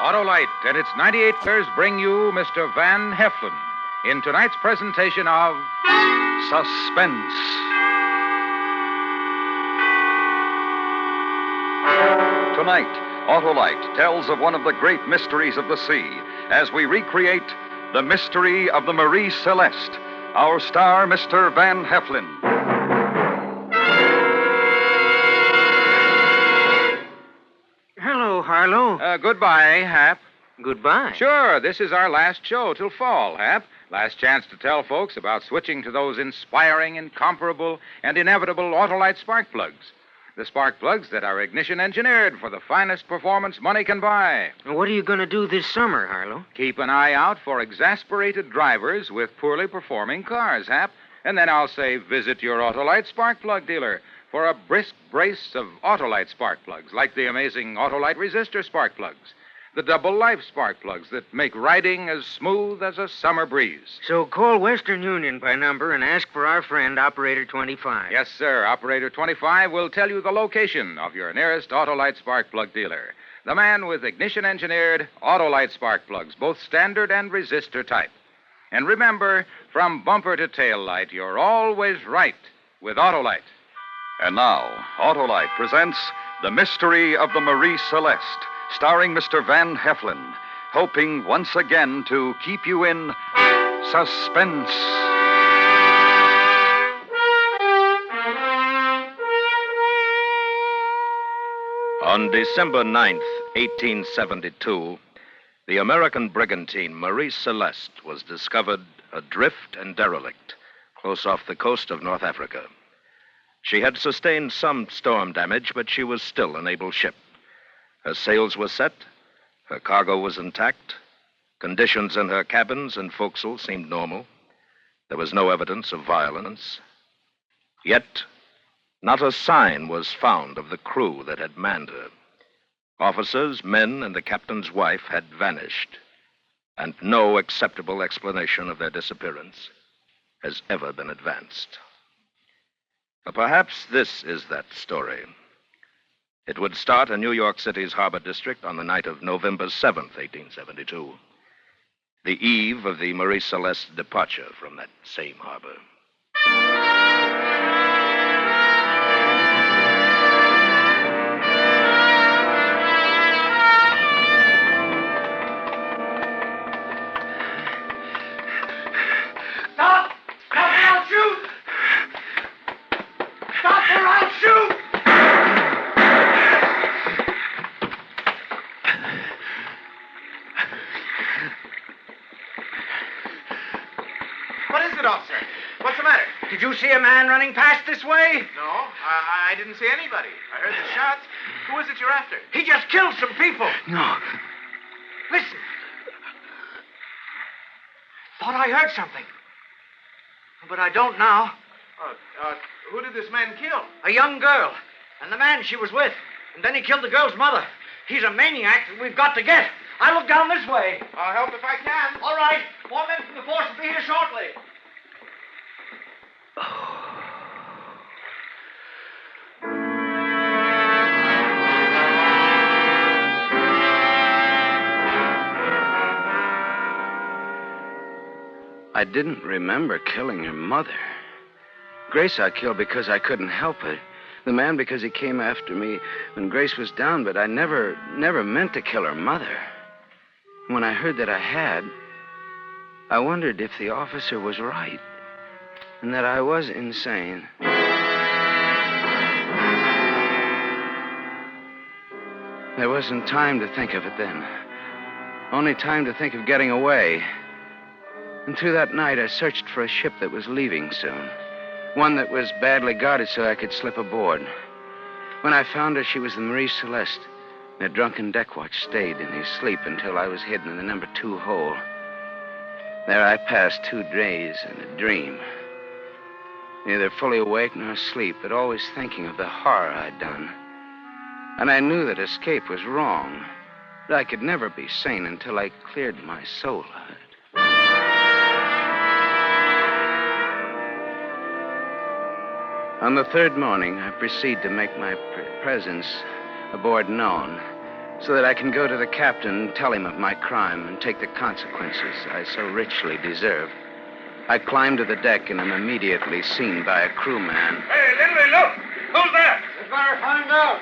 Autolite and its 98 years bring you Mr. Van Heflin in tonight's presentation of Suspense. Tonight, Autolite tells of one of the great mysteries of the sea as we recreate the mystery of the Marie Celeste. Our star, Mr. Van Heflin. Hello, Harlow. Goodbye, Hap. Goodbye. Sure, this is our last show till fall, Hap. Last chance to tell folks about switching to those inspiring, incomparable, and inevitable Autolite spark plugs. The spark plugs that are ignition engineered for the finest performance money can buy. What are you going to do this summer, Harlow? Keep an eye out for exasperated drivers with poorly performing cars, Hap. And then I'll say visit your Autolite spark plug dealer for a brisk brace of Autolite spark plugs, like the amazing Autolite resistor spark plugs, the double life spark plugs that make riding as smooth as a summer breeze. So call Western Union by number and ask for our friend, Operator 25. Yes, sir. Operator 25 will tell you the location of your nearest Autolite spark plug dealer. The man with ignition-engineered Autolite spark plugs, both standard and resistor type. And remember, from bumper to tail light, you're always right with Autolite. And now, Autolite presents The Mystery of the Marie Celeste, starring Mr. Van Heflin, hoping once again to keep you in suspense. On December 9th, 1872, the American brigantine Marie Celeste was discovered adrift and derelict close off the coast of North Africa. She had sustained some storm damage, but she was still an able ship. Her sails were set, her cargo was intact, conditions in her cabins and forecastle seemed normal. There was no evidence of violence. Yet, not a sign was found of the crew that had manned her. Officers, men, and the captain's wife had vanished, and no acceptable explanation of their disappearance has ever been advanced. Perhaps this is that story. It would start in New York City's Harbor District on the night of November 7th, 1872, the eve of the Marie Celeste's departure from that same harbor. Stop! Stop or I'll shoot! Stop or I'll shoot! What is it, officer? What's the matter? Did you see a man running past this way? No, I didn't see anybody. I heard the shots. Who is it you're after? He just killed some people. No. Listen. Thought I heard something. But I don't now. Who did this man kill? A young girl. And the man she was with. And then he killed the girl's mother. He's a maniac that we've got to get. I'll look down this way. I'll help if I can. All right. More men from the force will be here shortly. I didn't remember killing her mother. Grace I killed because I couldn't help it. The man because he came after me when Grace was down, but I never meant to kill her mother. When I heard that I had, I wondered if the officer was right and that I was insane. There wasn't time to think of it then. Only time to think of getting away. And through that night, I searched for a ship that was leaving soon. One that was badly guarded so I could slip aboard. When I found her, she was the Marie Celeste. And a drunken deck watch stayed in his sleep until I was hidden in the number 2 hole. There I passed 2 days in a dream. Neither fully awake nor asleep, but always thinking of the horror I'd done. And I knew that escape was wrong. That I could never be sane until I cleared my soul of it. On the 3rd morning, I proceed to make my presence aboard known. so that I can go to the captain and tell him of my crime and take the consequences I so richly deserve. I climb to the deck and am immediately seen by a crewman. Hey, Lindley, look! Who's that? You better find out.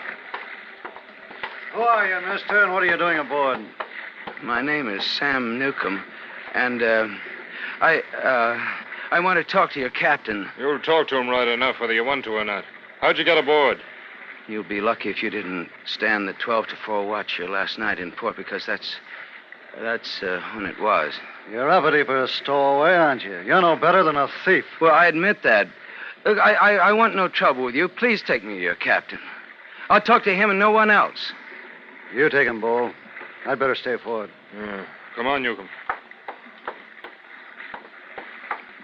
Who are you, mister, and what are you doing aboard? My name is Sam Newcomb, and I want to talk to your captain. You'll talk to him right enough, whether you want to or not. How'd you get aboard? You'll be lucky if you didn't stand the 12 to 4 watch here last night in port, because that's when it was. You're uppity for a stowaway, aren't you? You're no better than a thief. Well, I admit that. Look, I want no trouble with you. Please take me to your captain. I'll talk to him and no one else. You take him, Bull. I'd better stay forward. Come on, Newcomb.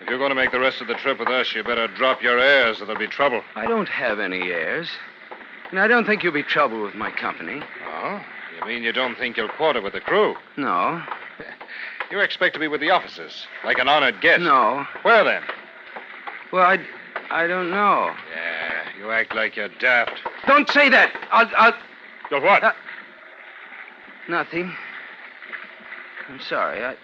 If you're going to make the rest of the trip with us, you better drop your airs or there'll be trouble. I don't have any airs. And I don't think you'll be trouble with my company. Oh? You mean you don't think you'll quarter with the crew? No. You expect to be with the officers, like an honored guest? No. Where then? Well, I don't know. Yeah, you act like you're daft. Don't say that. I'll... You'll what? Nothing. I'm sorry.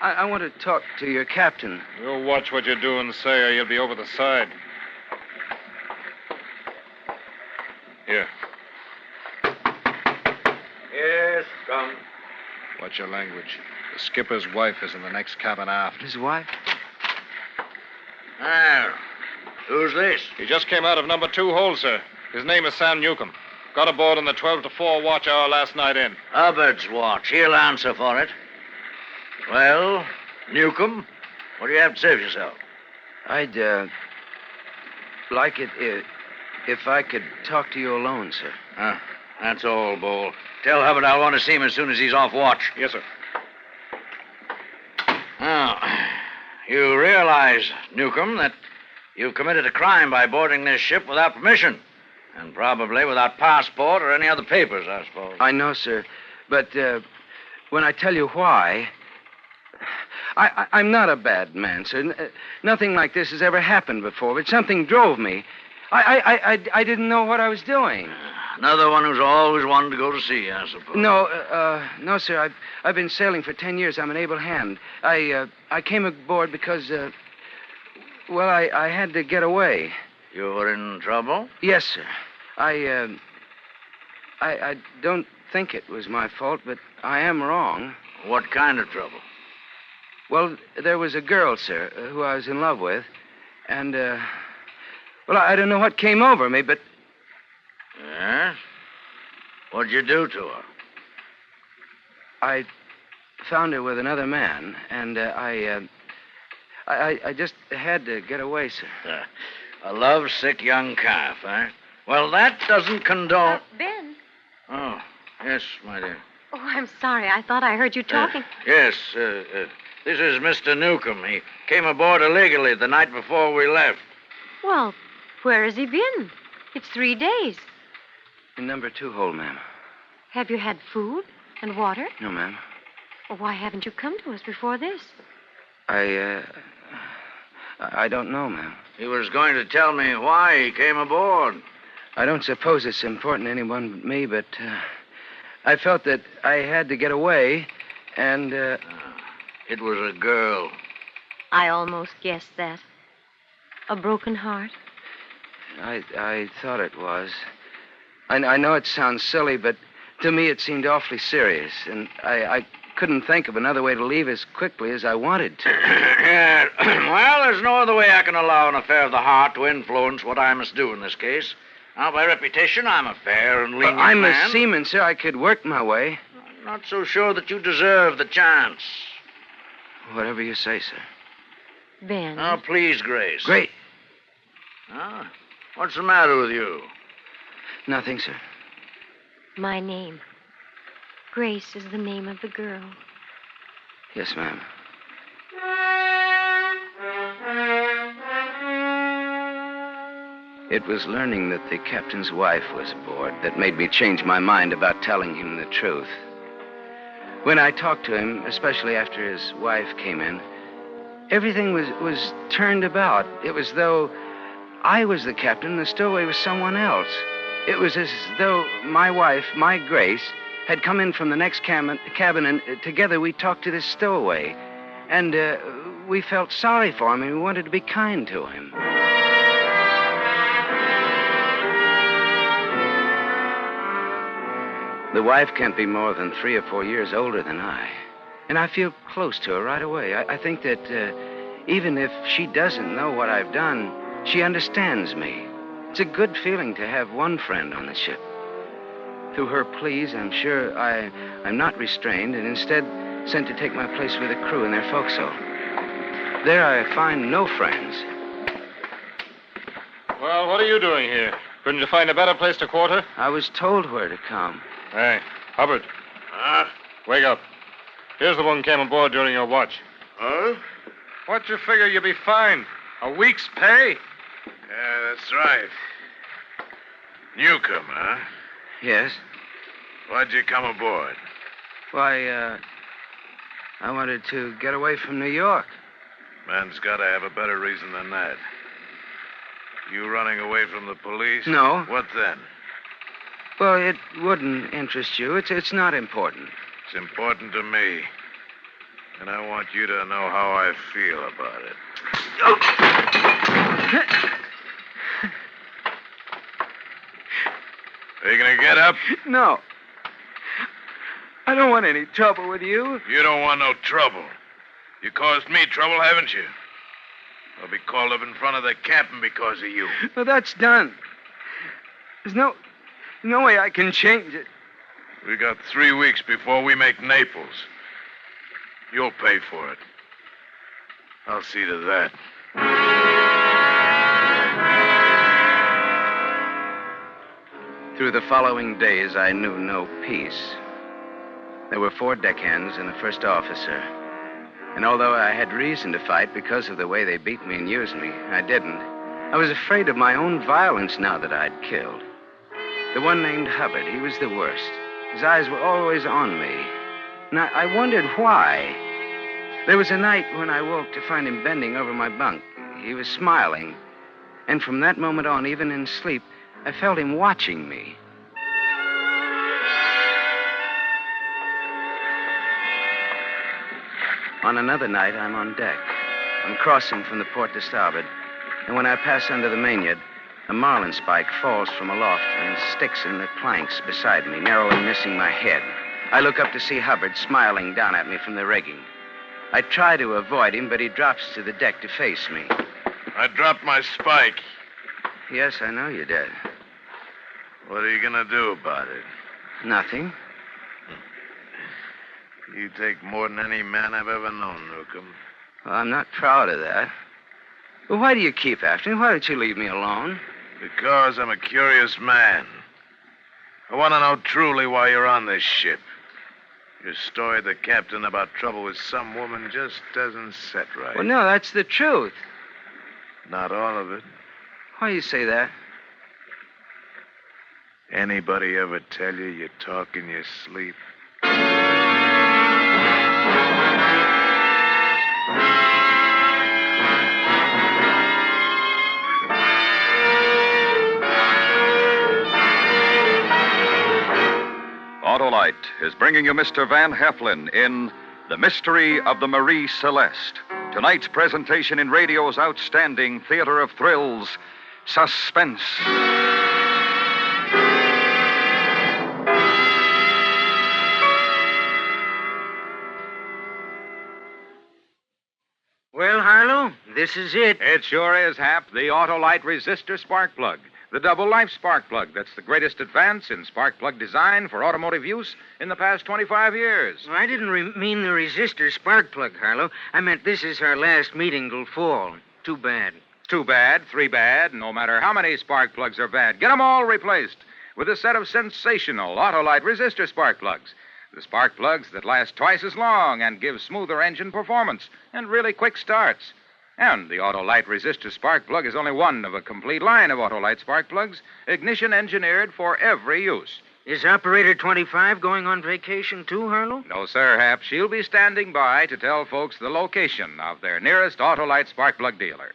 I want to talk to your captain. You watch what you do and say, or you'll be over the side. Here. Yes, come. Watch your language. The skipper's wife is in the next cabin aft. His wife? Well, who's this? He just came out of number 2 hold, sir. His name is Sam Newcomb. Got aboard on the 12 to 4 watch hour last night in. Hubbard's watch. He'll answer for it. Well, Newcomb, what do you have to say for yourself? I'd, like it if I could talk to you alone, sir. That's all, Bull. Tell Hubbard I'll want to see him as soon as he's off watch. Yes, sir. Now, you realize, Newcomb, that you've committed a crime by boarding this ship without permission. And probably without passport or any other papers, I suppose. I know, sir. But, when I tell you why... I'm not a bad man, sir. Nothing like this has ever happened before, but something drove me. I didn't know what I was doing. Another one who's always wanted to go to sea, I suppose. No, sir. I've been sailing for 10 years. I'm an able hand. I came aboard because, I had to get away. You were in trouble? Yes, sir. I don't think it was my fault, but I am wrong. What kind of trouble? Well, there was a girl, sir, who I was in love with, and, I don't know what came over me, but... Yes? What'd you do to her? I found her with another man, and, I just had to get away, sir. A lovesick young calf, eh? Well, that doesn't condone... Ben. Oh, yes, my dear. Oh, I'm sorry. I thought I heard you talking. Yes, this is Mr. Newcomb. He came aboard illegally the night before we left. Well, where has he been? It's 3 days. In number 2 hold, ma'am. Have you had food and water? No, ma'am. Well, why haven't you come to us before this? I don't know, ma'am. He was going to tell me why he came aboard. I don't suppose it's important to anyone but me, but I felt that I had to get away, and... It was a girl. I almost guessed that. A broken heart? I thought it was. I know it sounds silly, but to me it seemed awfully serious, and I couldn't think of another way to leave as quickly as I wanted to. Yeah. Well, there's no other way I can allow an affair of the heart to influence what I must do in this case. Now, by reputation, I'm a fair and lenient I'm man. a seaman, sir. I could work my way. I'm not so sure that you deserve the chance. Whatever you say, sir. Ben. Now, please, Grace. Great. What's the matter with you? Nothing, sir. My name. Grace is the name of the girl. Yes, ma'am. It was learning that the captain's wife was aboard that made me change my mind about telling him the truth. When I talked to him, especially after his wife came in, everything was turned about. It was though I was the captain and the stowaway was someone else. It was as though my wife, my Grace, had come in from the next cabin, and together we talked to this stowaway. And we felt sorry for him, and we wanted to be kind to him. The wife can't be more than 3 or 4 years older than I. And I feel close to her right away. I think that even if she doesn't know what I've done, she understands me. It's a good feeling to have one friend on the ship. Through her pleas, I'm sure I'm not restrained and instead sent to take my place with the crew in their forecastle. There I find no friends. Well, what are you doing here? Couldn't you find a better place to quarter? I was told where to come. Hey, Hubbard. Huh? Wake up. Here's the one who came aboard during your watch. Huh? What'd you figure you'd be fined? A week's pay? Yeah, that's right. Newcomb, huh? Yes? Why'd you come aboard? Why, I wanted to get away from New York. Man's got to have a better reason than that. You running away from the police? No. What then? Well, it wouldn't interest you. It's not important. It's important to me. And I want you to know how I feel about it. Are you going to get up? No. I don't want any trouble with you. You don't want no trouble. You caused me trouble, haven't you? I'll be called up in front of the captain because of you. Well, that's done. There's no way I can change it. We got 3 weeks before we make Naples. You'll pay for it. I'll see to that. Through the following days, I knew no peace. There were 4 deckhands and a first officer. And although I had reason to fight because of the way they beat me and used me, I didn't. I was afraid of my own violence now that I'd killed. The one named Hubbard, he was the worst. His eyes were always on me. And I wondered why. There was a night when I woke to find him bending over my bunk. He was smiling. And from that moment on, even in sleep, I felt him watching me. On another night, I'm on deck. I'm crossing from the port to starboard. And when I pass under the mainyard, a marlin spike falls from aloft and sticks in the planks beside me, narrowly missing my head. I look up to see Hubbard smiling down at me from the rigging. I try to avoid him, but he drops to the deck to face me. I dropped my spike. Yes, I know you did. What are you going to do about it? Nothing. You take more than any man I've ever known, Newcomb. Well, I'm not proud of that. Well, why do you keep after me? Why don't you leave me alone? Because I'm a curious man. I want to know truly why you're on this ship. Your story to the captain about trouble with some woman just doesn't set right. Well, no, that's the truth. Not all of it. Why do you say that? Anybody ever tell you you talk in your sleep? Autolite is bringing you Mr. Van Heflin in The Mystery of the Marie Celeste. Tonight's presentation in radio's outstanding theater of thrills, Suspense. Well, Harlow, this is it. It sure is, Hap. The Autolite resistor spark plug. The double life spark plug that's the greatest advance in spark plug design for automotive use in the past 25 years. Well, I didn't mean the resistor spark plug, Harlow. I meant this is our last meeting till fall. Too bad. 2 bad, 3 bad, no matter how many spark plugs are bad. Get them all replaced with a set of sensational Autolite resistor spark plugs. The spark plugs that last twice as long and give smoother engine performance and really quick starts. And the Autolite resistor spark plug is only one of a complete line of Autolite spark plugs, ignition engineered for every use. Is Operator 25 going on vacation too, Harlow? No, sir, Hap. She'll be standing by to tell folks the location of their nearest Autolite spark plug dealer.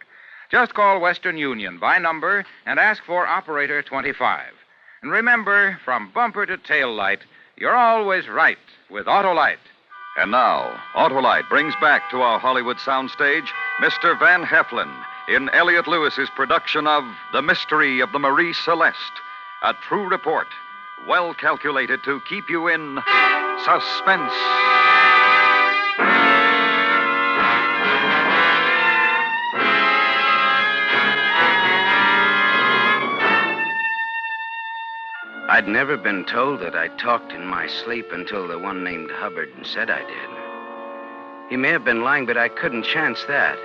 Just call Western Union by number and ask for Operator 25. And remember, from bumper to tail light, You're always right with Autolite. And now, Autolite brings back to our Hollywood soundstage Mr. Van Heflin in Elliot Lewis's production of The Mystery of the Marie Celeste, a true report, well calculated to keep you in suspense. I'd never been told that I talked in my sleep until the one named Hubbard said I did. He may have been lying, but I couldn't chance that.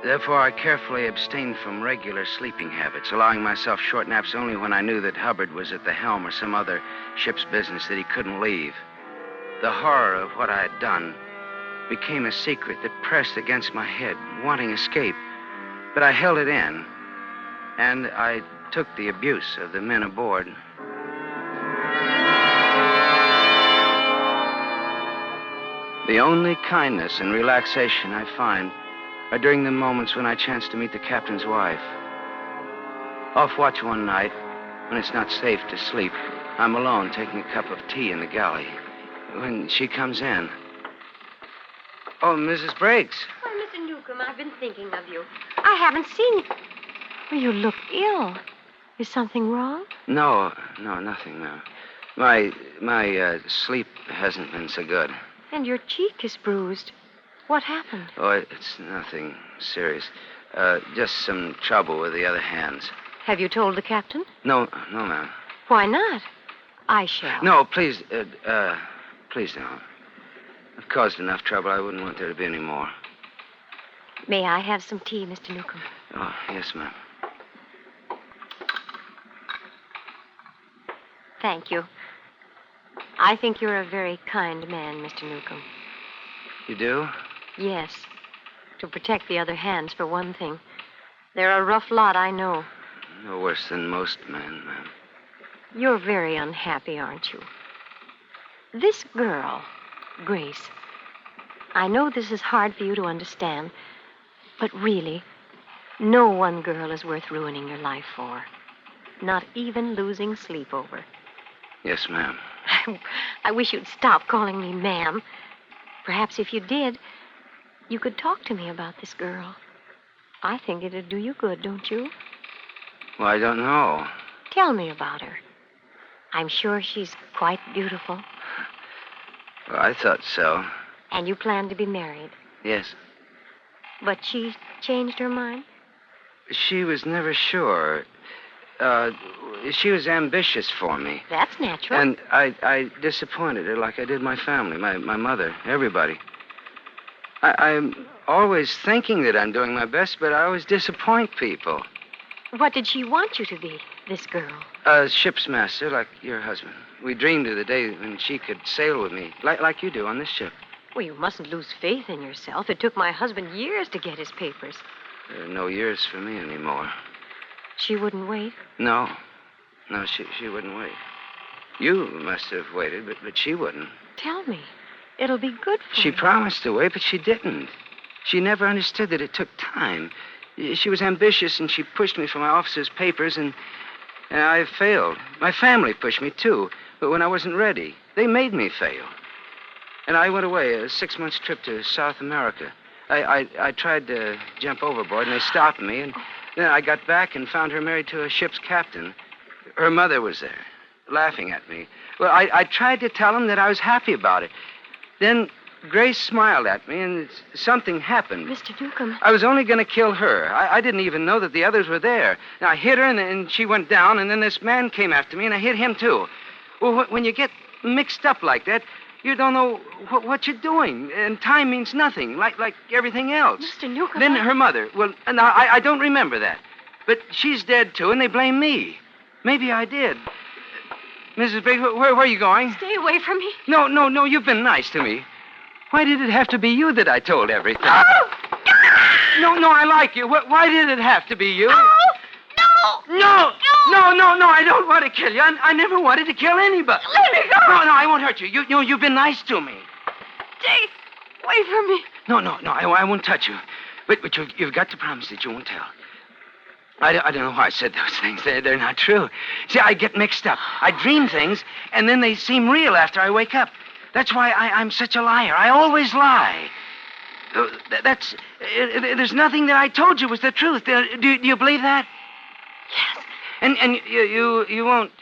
Therefore, I carefully abstained from regular sleeping habits, allowing myself short naps only when I knew that Hubbard was at the helm or some other ship's business that he couldn't leave. The horror of what I had done became a secret that pressed against my head, wanting escape. But I held it in, and I took the abuse of the men aboard. The only kindness and relaxation I find are during the moments when I chance to meet the captain's wife. Off watch one night, when it's not safe to sleep, I'm alone taking a cup of tea in the galley. When she comes in... Oh, Mrs. Briggs. Why, Mr. Newcomb, I've been thinking of you. I haven't seen you. Well, you look ill. Is something wrong? No, nothing, no. My sleep hasn't been so good. And your cheek is bruised. What happened? Oh, it's nothing serious. Just some trouble with the other hands. Have you told the captain? No, ma'am. Why not? I shall. No, please, please don't. I've caused enough trouble. I wouldn't want there to be any more. May I have some tea, Mr. Newcomb? Oh, yes, ma'am. Thank you. I think you're a very kind man, Mr. Newcomb. You do? Yes. To protect the other hands, for one thing. They're a rough lot, I know. No worse than most men, ma'am. You're very unhappy, aren't you? This girl, Grace, I know this is hard for you to understand, but really, no one girl is worth ruining your life for. Not even losing sleep over. Yes, ma'am. I wish you'd stop calling me ma'am. Perhaps if you did, you could talk to me about this girl. I think it'd do you good, don't you? Well, I don't know. Tell me about her. I'm sure she's quite beautiful. Well, I thought so. And you plan to be married. Yes. But she changed her mind? She was never sure. She was ambitious for me. That's natural. And I disappointed her like I did my family, my mother, everybody. I'm always thinking that I'm doing my best, but I always disappoint people. What did she want you to be, this girl? A ship's master, like your husband. We dreamed of the day when she could sail with me, like you do on this ship. Well, you mustn't lose faith in yourself. It took my husband years to get his papers. There are no years for me anymore. She wouldn't wait? No, she wouldn't wait. You must have waited, but she wouldn't. Tell me. It'll be good for She you. promised to wait, but she didn't. She never understood that it took time. She was ambitious, and she pushed me for my officer's papers, and I failed. My family pushed me, too, but when I wasn't ready, they made me fail. And I went away, a 6-month trip to South America. I tried to jump overboard, and they stopped me, and then I got back and found her married to a ship's captain. Her mother was there, laughing at me. Well, I tried to tell him that I was happy about it. Then Grace smiled at me, and something happened. Mr. Newcomb. I was only going to kill her. I didn't even know that the others were there. And I hit her, and she went down, and then this man came after me, and I hit him, too. Well, when you get mixed up like that, you don't know what you're doing, and time means nothing, like everything else. Mr. Newcomb. Then her mother, well, now, I don't remember that. But she's dead, too, and they blame me. Maybe I did. Mrs. Briggs, where are you going? Stay away from me. No, you've been nice to me. Why did it have to be you that I told everything? Oh! No, I like you. Why did it have to be you? Oh, no! No, I don't want to kill you. I never wanted to kill anybody. Let me go! No, I won't hurt you. You've been nice to me. Stay away from me. No, I won't touch you. But you've got to promise that you won't tell. I don't know why I said those things. They're not true. See, I get mixed up. I dream things, and then they seem real after I wake up. That's why I'm such a liar. I always lie. There's nothing that I told you was the truth. Do you believe that? Yes. And you won't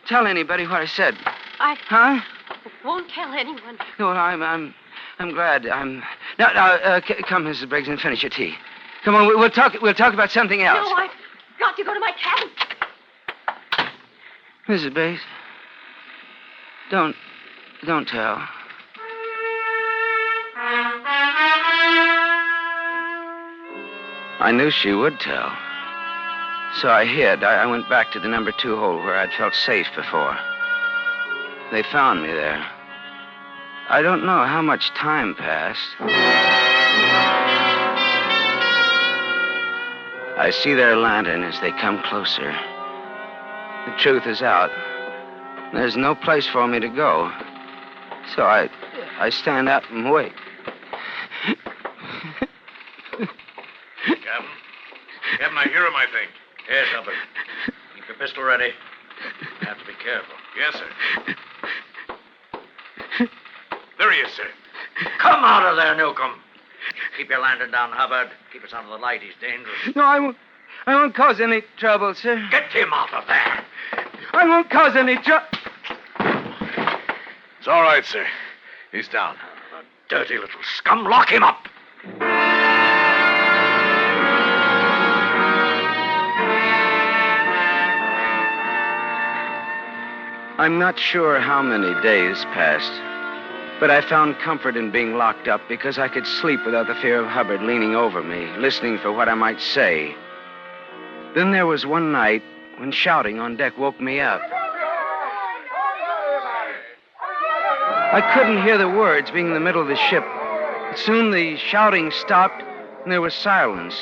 tell anybody what I said. I won't tell anyone. No, I'm glad. Now, come, Mrs. Briggs, and finish your tea. Come on, we'll talk about something else. No, I've got to go to my cabin. Mrs. Briggs, don't tell. I knew she would tell. So I hid. I went back to the number 2 hole where I'd felt safe before. They found me there. I don't know how much time passed. I see their lantern as they come closer. The truth is out. There's no place for me to go. So I stand up and wait. Captain, I hear him, I think. Yes, Hubbard. Keep your pistol ready. You have to be careful. Yes, sir. There he is, sir. Come out of there, Newcomb. Keep your lantern down, Hubbard. Keep us out of the light. He's dangerous. No, I won't cause any trouble, sir. Get him out of there. I won't cause any trouble. It's all right, sir. He's down. Dirty little scum. Lock him up. I'm not sure how many days passed, but I found comfort in being locked up because I could sleep without the fear of Hubbard leaning over me, listening for what I might say. Then there was one night when shouting on deck woke me up. I couldn't hear the words being in the middle of the ship. But soon the shouting stopped and there was silence.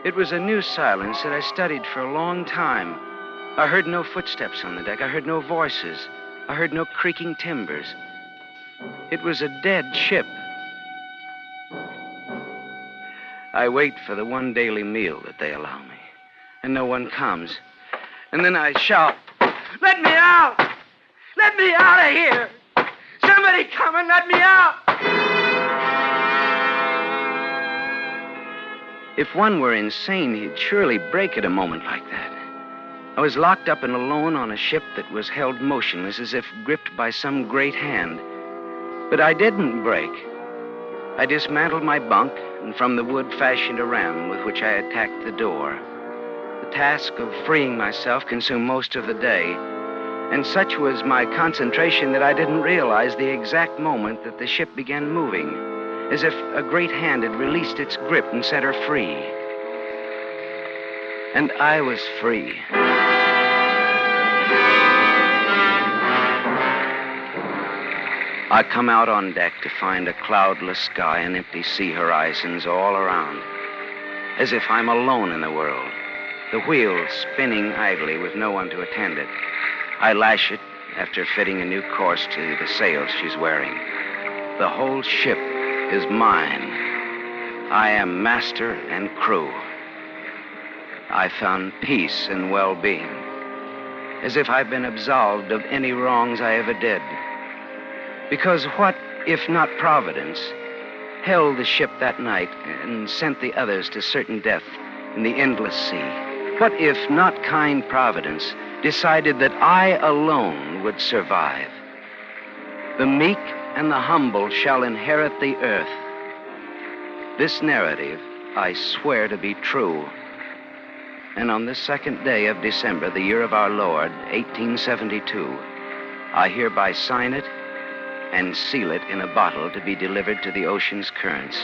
It was a new silence that I studied for a long time. I heard no footsteps on the deck. I heard no voices. I heard no creaking timbers. It was a dead ship. I wait for the one daily meal that they allow me, and no one comes. And then I shout, "Let me out! Let me out of here! Somebody come and let me out!" If one were insane, he'd surely break at a moment like that. I was locked up and alone on a ship that was held motionless as if gripped by some great hand. But I didn't break. I dismantled my bunk and from the wood fashioned a ram with which I attacked the door. The task of freeing myself consumed most of the day, and such was my concentration that I didn't realize the exact moment that the ship began moving, as if a great hand had released its grip and set her free. And I was free. I come out on deck to find a cloudless sky and empty sea horizons all around, as if I'm alone in the world, the wheel spinning idly with no one to attend it. I lash it after fitting a new course to the sails she's wearing. The whole ship is mine. I am master and crew. I found peace and well-being, as if I'd been absolved of any wrongs I ever did. Because what, if not Providence, held the ship that night and sent the others to certain death in the endless sea? What, if not kind Providence, decided that I alone would survive? The meek and the humble shall inherit the earth. This narrative I swear to be true. And on the 2nd day of December, the year of our Lord, 1872, I hereby sign it and seal it in a bottle to be delivered to the ocean's currents,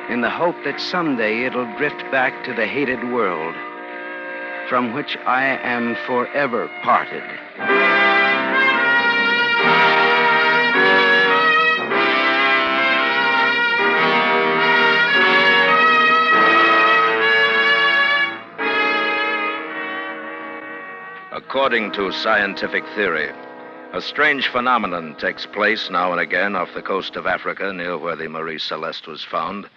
in the hope that someday it'll drift back to the hated world from which I am forever parted. According to scientific theory, a strange phenomenon takes place now and again off the coast of Africa, near where the Marie Celeste was found.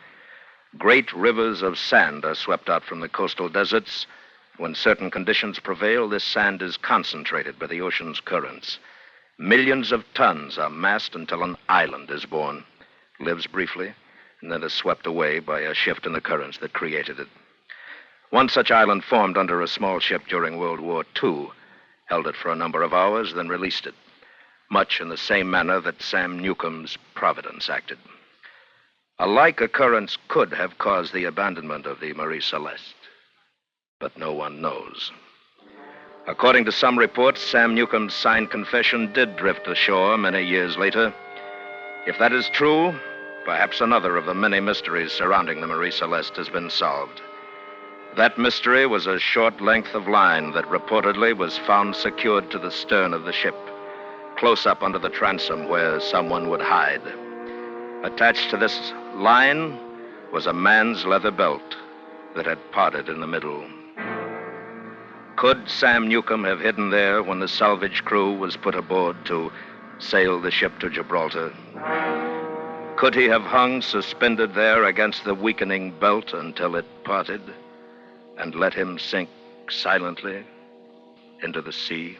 Great rivers of sand are swept out from the coastal deserts. When certain conditions prevail, this sand is concentrated by the ocean's currents. Millions of tons are massed until an island is born, lives briefly, and then is swept away by a shift in the currents that created it. One such island formed under a small ship during World War II, held it for a number of hours, then released it, much in the same manner that Sam Newcomb's Providence acted. A like occurrence could have caused the abandonment of the Marie Celeste, but no one knows. According to some reports, Sam Newcomb's signed confession did drift ashore many years later. If that is true, perhaps another of the many mysteries surrounding the Marie Celeste has been solved. That mystery was a short length of line that reportedly was found secured to the stern of the ship, close up under the transom where someone would hide. Attached to this line was a man's leather belt that had parted in the middle. Could Sam Newcomb have hidden there when the salvage crew was put aboard to sail the ship to Gibraltar? Could he have hung suspended there against the weakening belt until it parted and let him sink silently into the sea?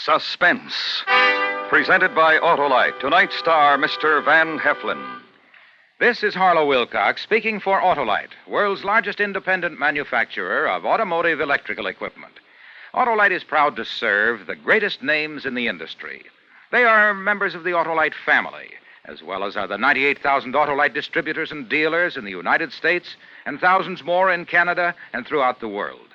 Suspense, presented by Autolite. Tonight's star, Mr. Van Heflin. This is Harlow Wilcox speaking for Autolite, world's largest independent manufacturer of automotive electrical equipment. Autolite is proud to serve the greatest names in the industry. They are members of the Autolite family, as well as are the 98,000 Autolite distributors and dealers in the United States and thousands more in Canada and throughout the world.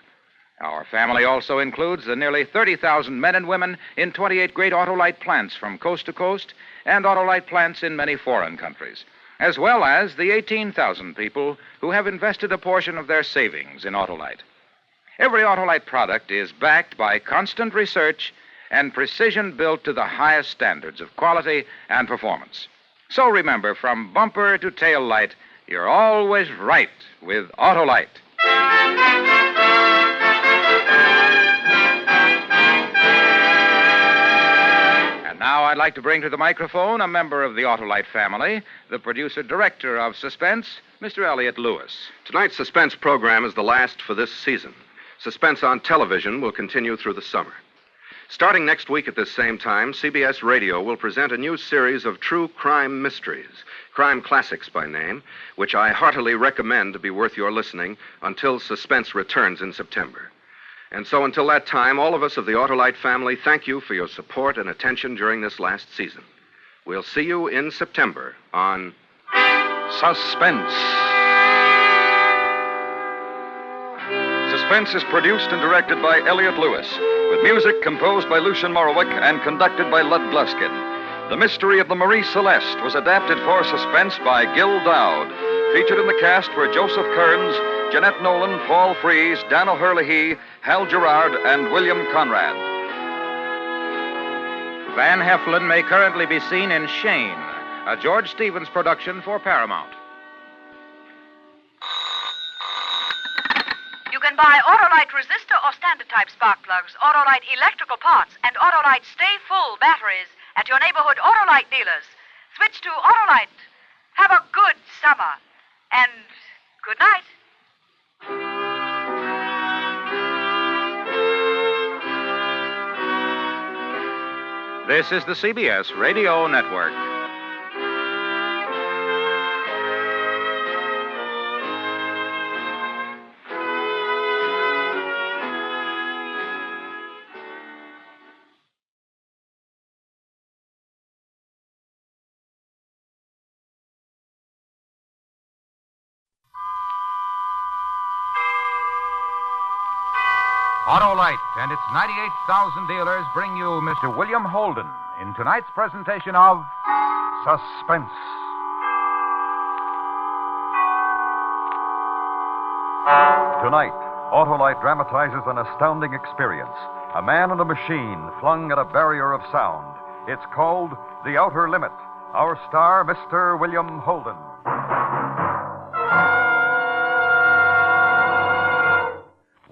Our family also includes the nearly 30,000 men and women in 28 great Autolite plants from coast to coast and Autolite plants in many foreign countries, as well as the 18,000 people who have invested a portion of their savings in Autolite. Every Autolite product is backed by constant research and precision built to the highest standards of quality and performance. So remember, from bumper to tail light, you're always right with Autolite. Now I'd like to bring to the microphone a member of the Autolite family, the producer-director of Suspense, Mr. Elliott Lewis. Tonight's Suspense program is the last for this season. Suspense on television will continue through the summer. Starting next week at this same time, CBS Radio will present a new series of true crime mysteries, crime classics by name, which I heartily recommend to be worth your listening until Suspense returns in September. And so until that time, all of us of the Autolite family thank you for your support and attention during this last season. We'll see you in September on Suspense. Suspense is produced and directed by Elliott Lewis, with music composed by Lucien Morawick and conducted by Lud Gluskin. The Mystery of the Marie Celeste was adapted for Suspense by Gil Dowd. Featured in the cast were Joseph Kearns, Jeanette Nolan, Paul Frees, Dan O'Hurley, Hal Gerard, and William Conrad. Van Heflin may currently be seen in Shane, a George Stevens production for Paramount. You can buy Autolite resistor or standard type spark plugs, Autolite electrical parts, and Autolite Stay Full batteries at your neighborhood Autolite dealers. Switch to Autolite. Have a good summer. And good night. This is the CBS Radio Network. Autolite and its 98,000 dealers bring you Mr. William Holden in tonight's presentation of Suspense. Tonight, Autolite dramatizes an astounding experience. A man and a machine flung at a barrier of sound. It's called The Outer Limit. Our star, Mr. William Holden.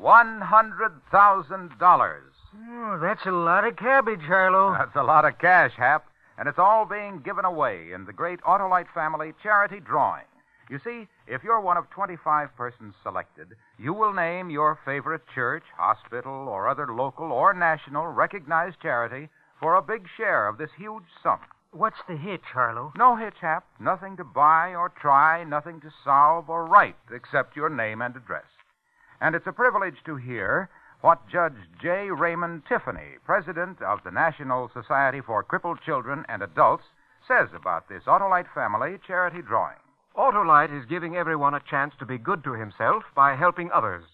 $100,000. Oh, that's a lot of cabbage, Harlow. That's a lot of cash, Hap. And it's all being given away in the great Autolite family charity drawing. You see, if you're one of 25 persons selected, you will name your favorite church, hospital, or other local or national recognized charity for a big share of this huge sum. What's the hitch, Harlow? No hitch, Hap. Nothing to buy or try, nothing to solve or write except your name and address. And it's a privilege to hear what Judge J. Raymond Tiffany, president of the National Society for Crippled Children and Adults, says about this Autolite family charity drawing. Autolite is giving everyone a chance to be good to himself by helping others.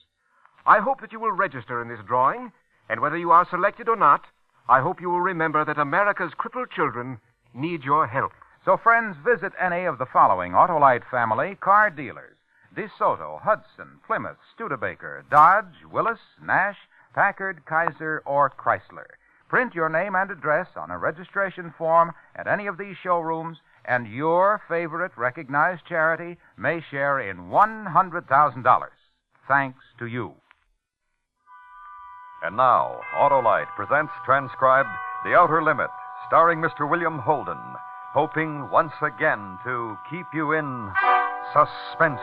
I hope that you will register in this drawing, and whether you are selected or not, I hope you will remember that America's crippled children need your help. So, friends, visit any of the following Autolite family car dealers: DeSoto, Hudson, Plymouth, Studebaker, Dodge, Willis, Nash, Packard, Kaiser, or Chrysler. Print your name and address on a registration form at any of these showrooms, and your favorite recognized charity may share in $100,000. Thanks to you. And now, Autolite presents transcribed The Outer Limit, starring Mr. William Holden, hoping once again to keep you in suspense.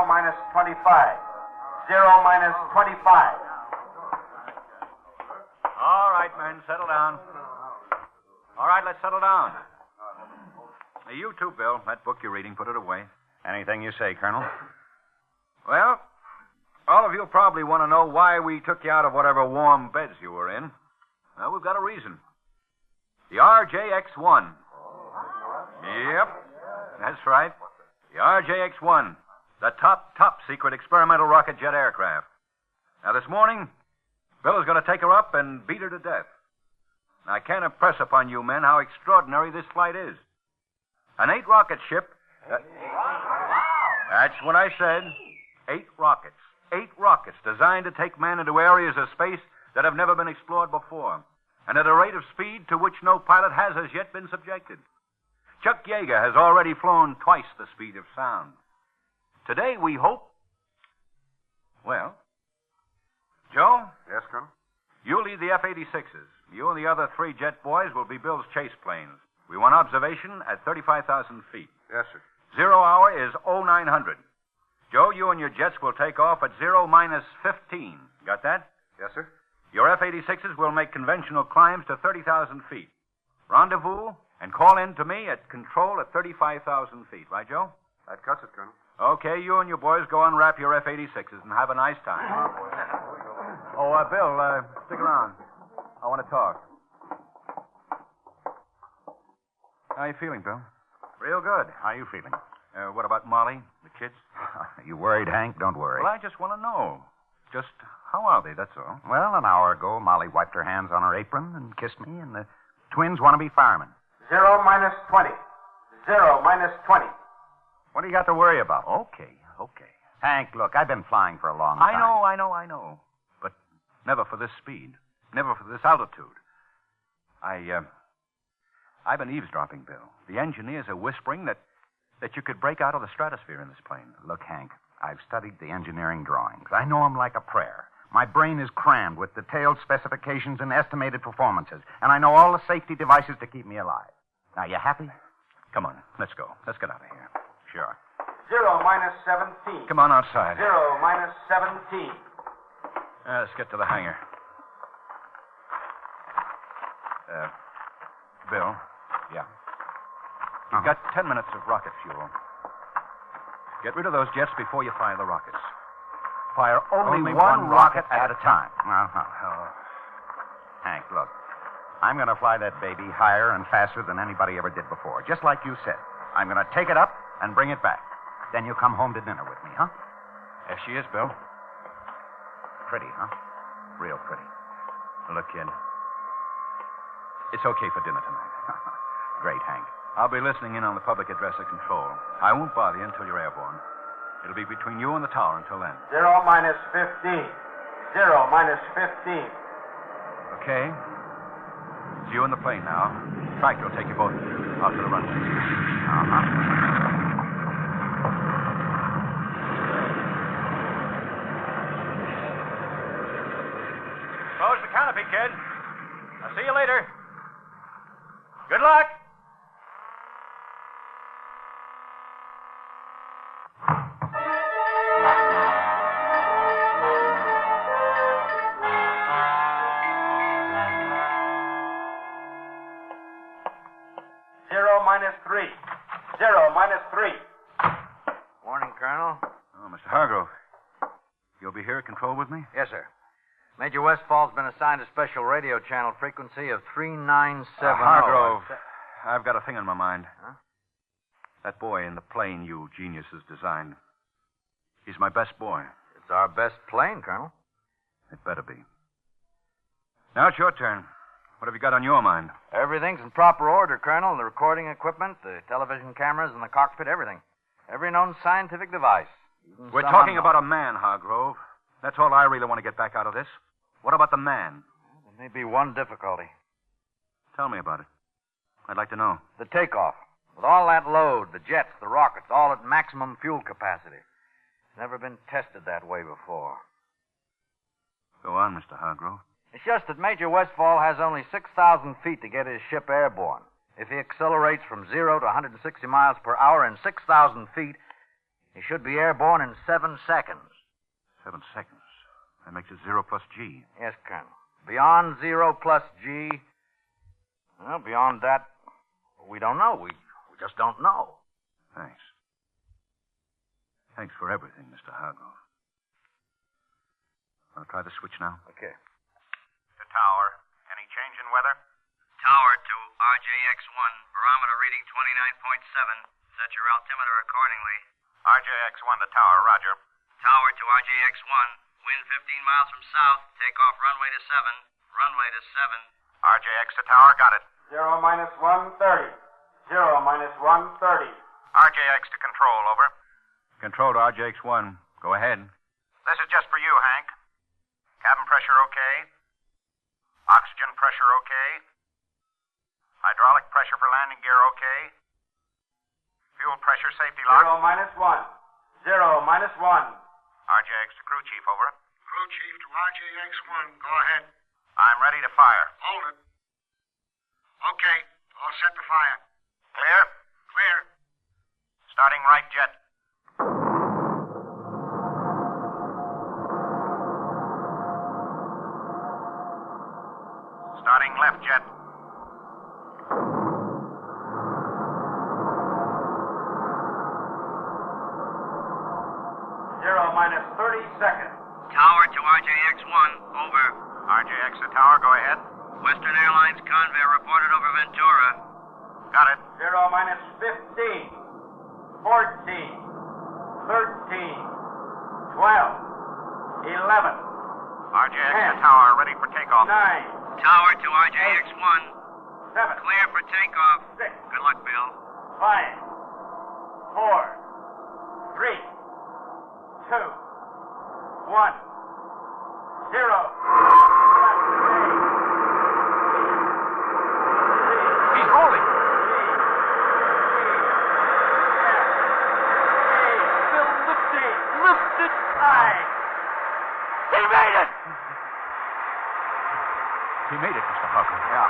Minus 25. 0 minus 25. All right, men, settle down. All right, let's settle down. Hey, you too, Bill. That book you're reading, put it away. Anything you say, Colonel. Well, all of you probably want to know why we took you out of whatever warm beds you were in. Well, we've got a reason. The RJX-1. Yep, that's right. The RJX-1. The top secret experimental rocket jet aircraft. Now, this morning, Bill is going to take her up and beat her to death. Now, I can't impress upon you men how extraordinary this flight is. An 8-rocket ship. That's what I said. 8 rockets. 8 rockets designed to take men into areas of space that have never been explored before, and at a rate of speed to which no pilot has as yet been subjected. Chuck Yeager has already flown twice the speed of sound. Today, we hope... Well, Joe? Yes, Colonel? You lead the F-86s. You and the other 3 jet boys will be Bill's chase planes. We want observation at 35,000 feet. Yes, sir. 0 hour is 0900. Joe, you and your jets will take off at 0 minus 15. Got that? Yes, sir. Your F-86s will make conventional climbs to 30,000 feet. Rendezvous and call in to me at control at 35,000 feet. Right, Joe? That cuts it, Colonel. Okay, you and your boys go unwrap your F-86s and have a nice time. Oh, Bill, stick around. I want to talk. How you feeling, Bill? Real good. How you feeling? What about Molly, the kids? You worried, Hank? Don't worry. Well, I just want to know. Just how are they, that's all. Well, an hour ago, Molly wiped her hands on her apron and kissed me, and the twins want to be firemen. 0 minus 20. 0 minus 20. What do you got to worry about? Okay. Hank, look, I've been flying for a long time. I know. But never for this speed. Never for this altitude. I've been eavesdropping, Bill. The engineers are whispering that you could break out of the stratosphere in this plane. Look, Hank, I've studied the engineering drawings. I know them like a prayer. My brain is crammed with detailed specifications and estimated performances, and I know all the safety devices to keep me alive. Now, you happy? Come on, let's go. Let's get out of here. Sure. 0 minus 17. Come on outside. 0 minus 17. Let's get to the hangar. Bill? Yeah. You've got 10 minutes of rocket fuel. Get rid of those jets before you fire the rockets. Fire only one rocket at a time. Hank, look. I'm going to fly that baby higher and faster than anybody ever did before, just like you said. I'm going to take it up and bring it back. Then you come home to dinner with me, huh? There she is, Bill. Pretty, huh? Real pretty. Look, kid. It's okay for dinner tonight. Great, Hank. I'll be listening in on the public address at control. I won't bother you until you're airborne. It'll be between you and the tower until then. 0 minus 15. 0 minus 15. Okay. It's you in the plane now. Tractor will take you both out to the runway. Close the canopy, kid. I'll see you later. Good luck. Minus 3. 0 minus 3. Morning, Colonel. Oh, Mr. Hargrove. You'll be here at control with me? Yes, sir. Major Westfall's been assigned a special radio channel frequency of 3970. Hargrove, I've got a thing on my mind. Huh? That boy in the plane you geniuses designed. He's my best boy. It's our best plane, Colonel. It better be. Now it's your turn. What have you got on your mind? Everything's in proper order, Colonel. The recording equipment, the television cameras, and the cockpit, everything. Every known scientific device. We're talking about a man, Hargrove. That's all I really want to get back out of this. What about the man? There may be one difficulty. Tell me about it. I'd like to know. The takeoff. With all that load, the jets, the rockets, all at maximum fuel capacity. It's never been tested that way before. Go on, Mr. Hargrove. It's just that Major Westfall has only 6,000 feet to get his ship airborne. If he accelerates from 0 to 160 miles per hour in 6,000 feet, he should be airborne in 7 seconds. 7 seconds? That makes it 0 plus G. Yes, Colonel. Beyond 0 plus G, well, beyond that, we don't know. We just don't know. Thanks. Thanks for everything, Mr. Hargrove. I'll try the switch now. Okay. To tower. Any change in weather? Tower to RJX1. Barometer reading 29.7. Set your altimeter accordingly. RJX1 to tower, roger. Tower to RJX1. Wind 15 miles from south. Take off runway to 7. Runway to 7. RJX to tower, got it. 0 minus 130. 0 minus 130. RJX to control, over. Control to RJX1. Go ahead. This is just for you, Hank. Cabin pressure okay? Oxygen pressure okay? Hydraulic pressure for landing gear okay? Fuel pressure safety lock? 0 minus 1. 0 minus 1. RJX to crew chief, over. Crew chief to RJX1. Go ahead. I'm ready to fire. Hold it. Okay. All set to fire. Clear? Clear. Starting right jet. Starting left jet. Zero minus 30 seconds. Tower to RJX1. Over. RJX to tower, go ahead. Western Airlines Convair reported over Ventura. Got it. 0 minus 15. 14. 13. 12. 11. RJX to tower, ready for takeoff. 9. Tower to RJX1. 7. Clear for takeoff. 6. Good luck, Bill. 5. 4. 3. 2. 1. 0. He's rolling. Lift it high. He made it! He made it, Mr. Hargrove. Yeah.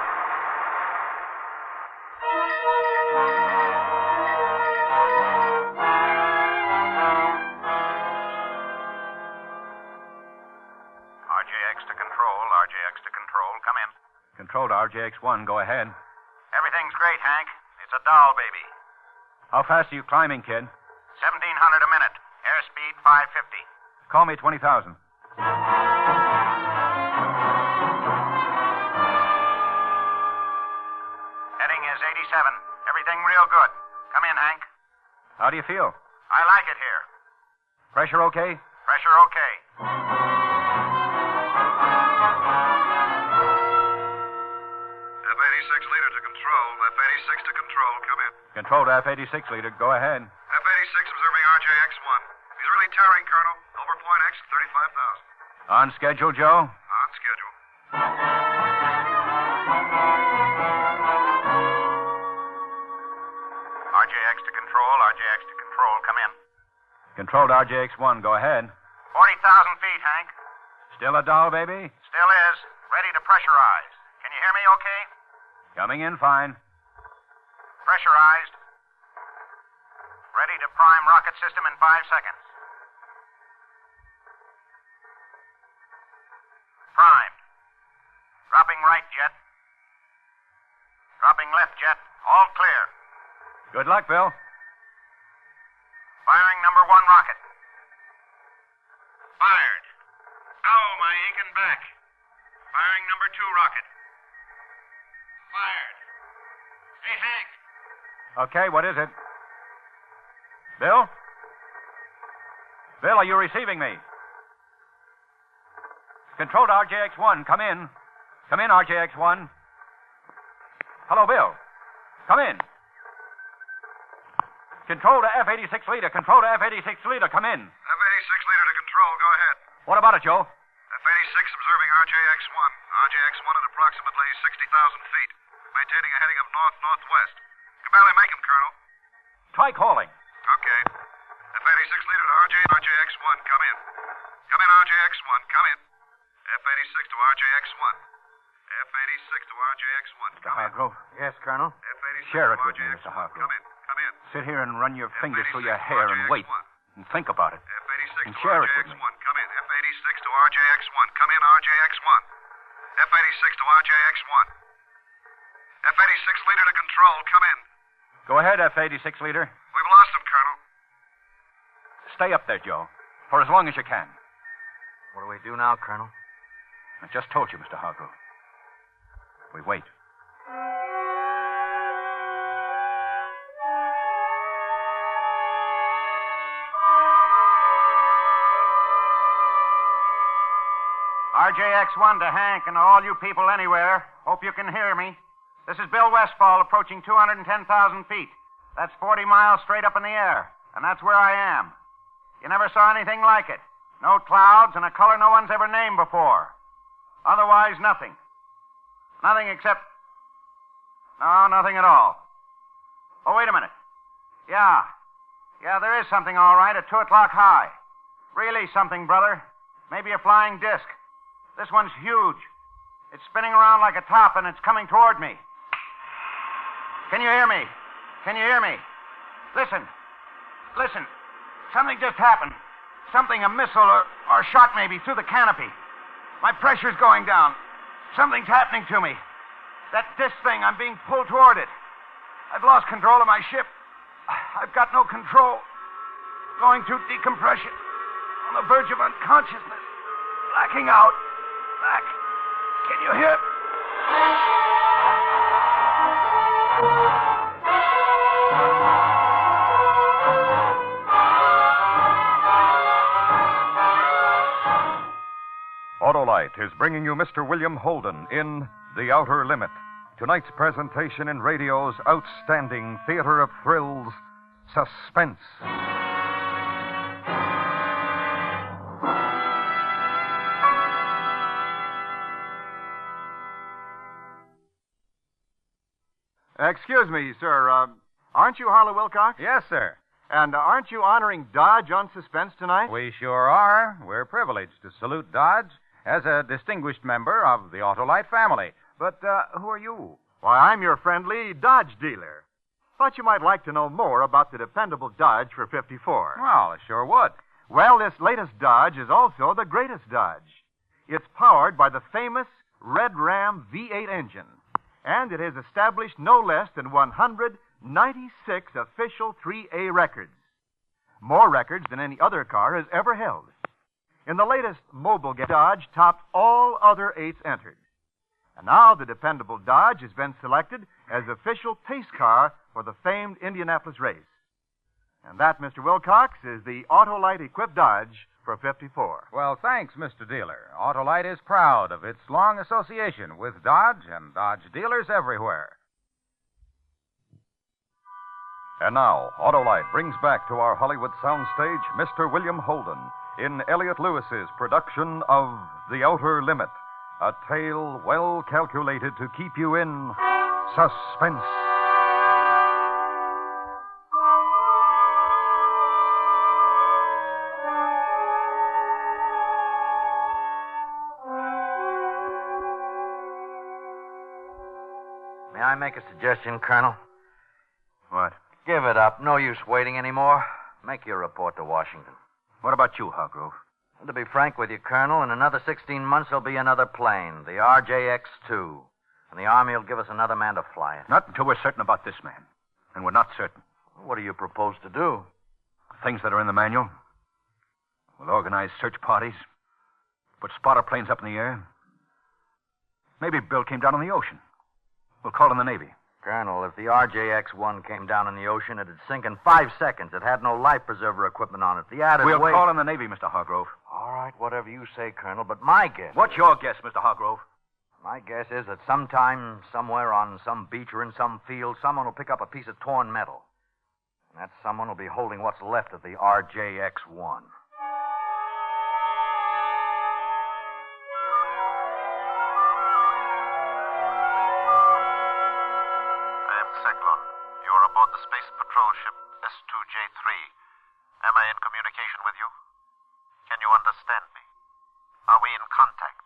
RJX to control, RJX to control. Come in. Control to RJX1. Go ahead. Everything's great, Hank. It's a doll baby. How fast are you climbing, kid? 1,700 a minute. Airspeed 550. Call me 20,000. Heading is 87. Everything real good. Come in, Hank. How do you feel? I like it here. Pressure okay? Pressure okay. By the F-86 leader to control. F-86 to control. Come in. Control to F-86 leader. Go ahead. F-86 observing RJX-1. He's really tearing, Colonel. Over point X, 35,000. On schedule, Joe? On schedule. RJX to control. RJX to control. Come in. Control to RJX-1. Go ahead. 40,000 feet, Hank. Still a doll, baby? Still is. Ready to pressurize. Can you hear me okay? Coming in fine. Pressurized. Ready to prime rocket system in 5 seconds. Primed. Dropping right jet. Dropping left jet. All clear. Good luck, Bill. Firing number 1 rocket. Fired. Ow, my aching back. Firing number 2 rocket. Fired. Hey, Hank. Okay, what is it? Bill? Bill, are you receiving me? Control to RJX-1. Come in. Come in, RJX-1. Hello, Bill. Come in. Control to F-86 leader. Control to F-86 leader. Come in. F-86 leader to control. Go ahead. What about it, Joe? F-86 observing RJX-1. RJX-1 at approximately 60,000 feet. Maintaining a heading of north-northwest. Can barely make him, Colonel. Try calling. Okay. F-86 leader to RJX-1. Come in. Come in, RJX-1. Come in. F-86 to RJX-1. F-86 to RJX-1. Mr. Hargrove. Yes, Colonel. F-86 Share to it with me, RJX-1. Mr. Hargrove. Come in. Come in. Sit here and run your fingers through your hair and wait. And think about it. F-86 And to share it with me. RJX-1. Come in. F-86 to RJX-1. Come in, RJX-1. F-86 to RJX-1. F-86 leader to control. Come in. Go ahead, F-86 leader. We've lost him, Colonel. Stay up there, Joe, for as long as you can. What do we do now, Colonel? I just told you, Mr. Hargrove. We wait. RJX-1 to Hank and all you people anywhere. Hope you can hear me. This is Bill Westfall approaching 210,000 feet. That's 40 miles straight up in the air. And that's where I am. You never saw anything like it. No clouds and a color no one's ever named before. Otherwise, nothing. Nothing except... No, nothing at all. Oh, wait a minute. Yeah, there is something all right at 2 o'clock high. Really something, brother. Maybe a flying disc. This one's huge. It's spinning around like a top, and it's coming toward me. Can you hear me? Can you hear me? Listen. Listen. Something just happened. Something, a missile or shot maybe, through the canopy. My pressure's going down. Something's happening to me. That disc thing, I'm being pulled toward it. I've lost control of my ship. I've got no control. Going through decompression. On the verge of unconsciousness. Blacking out. Black. Can you hear? Autolite is bringing you Mr. William Holden in The Outer Limit, tonight's presentation in radio's outstanding theater of thrills, Suspense. Excuse me, sir. Aren't you Harlow Wilcox? Yes, sir. And aren't you honoring Dodge on Suspense tonight? We sure are. We're privileged to salute Dodge as a distinguished member of the Autolite family. But who are you? Why, I'm your friendly Dodge dealer. Thought you might like to know more about the dependable Dodge for 54. Well, I sure would. Well, this latest Dodge is also the greatest Dodge. It's powered by the famous Red Ram V8 engine. And it has established no less than 196 official 3A records. More records than any other car has ever held. In the latest mobile game, Dodge topped all other 8s entered. And now the dependable Dodge has been selected as official pace car for the famed Indianapolis race. And that, Mr. Wilcox, is the Autolite-equipped Dodge for 54. Well, thanks, Mr. Dealer. Autolite is proud of its long association with Dodge and Dodge dealers everywhere. And now, Autolite brings back to our Hollywood soundstage Mr. William Holden in Elliot Lewis's production of The Outer Limit, a tale well calculated to keep you in suspense. May I make a suggestion, Colonel? What? Give it up. No use waiting anymore. Make your report to Washington. What about you, Hargrove? And to be frank with you, Colonel, in another 16 months there'll be another plane, the RJX-2. And the Army will give us another man to fly it. Not until we're certain about this man. And we're not certain. What do you propose to do? Things that are in the manual. We'll organize search parties. Put spotter planes up in the air. Maybe Bill came down on the ocean. We'll call in the Navy. Colonel, if the RJX-1 came down in the ocean, it'd sink in 5 seconds. It had no life preserver equipment on it. The added We'll weight... call in the Navy, Mr. Hargrove. All right, whatever you say, Colonel, but my guess... What's your guess, Mr. Hargrove? My guess is that sometime, somewhere on some beach or in some field, someone will pick up a piece of torn metal. And that someone will be holding what's left of the RJX-1. Cyclone. You are aboard the Space Patrol ship S2J3. Am I in communication with you? Can you understand me? Are we in contact?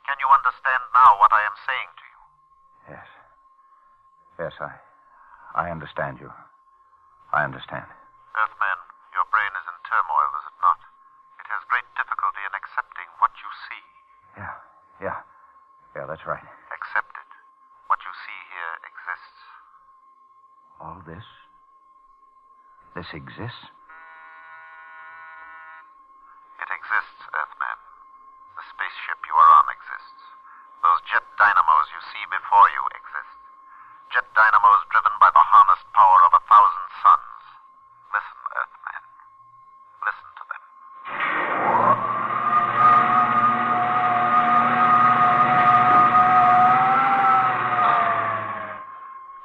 Can you understand now what I am saying to you? Yes. Yes, I understand you. I understand. Earthman, your brain is in turmoil, is it not? It has great difficulty in accepting what you see. Yeah, that's right. Accept it. What you see here exists. All this? This exists? It exists, Earthman. The spaceship you are on exists. Those jet dynamos you see before you exist. Jet dynamos driven by the harnessed power of 1,000 suns. Listen, Earthman. Listen to them.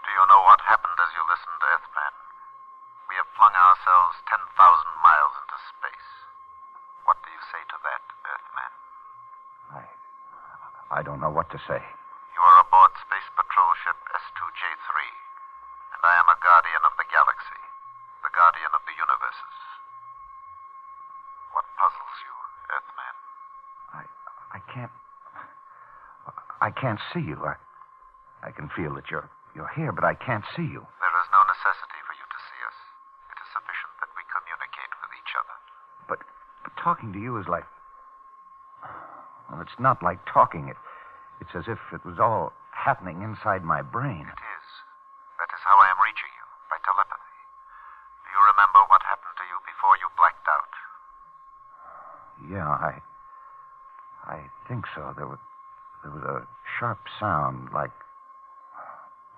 Do you know what happened as you listened, Earthman? We have flung ourselves 10,000 miles into space. What do you say to that, Earthman? I don't know what to say. You are aboard Space Patrol ship S2J3, and I am a guardian of the galaxy, the guardian of the universes. What puzzles you, Earthman? I can't see you. I can feel that you're here, but I can't see you. There is no necessity for you to see us. It is sufficient that we communicate with each other. But talking to you is like... Well, it's not like talking. It's as if it was all happening inside my brain. It is. That is how I am reaching you, by telepathy. Do you remember what happened to you before you blacked out? Yeah, I think so. There was a sharp sound like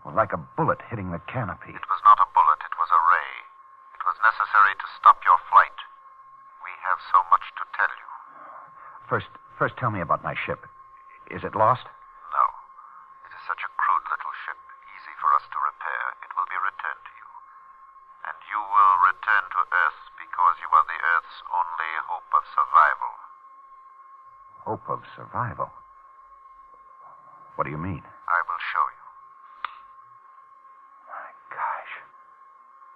a bullet hitting the canopy. It was not a bullet, it was a ray. It was necessary to stop your flight. We have so much to tell you. First tell me about my ship. Is it lost? No. It is such a crude little ship, easy for us to repair. It will be returned to you. And you will return to Earth because you are the Earth's only hope of survival. Hope of survival? What do you mean? I will show you. My gosh.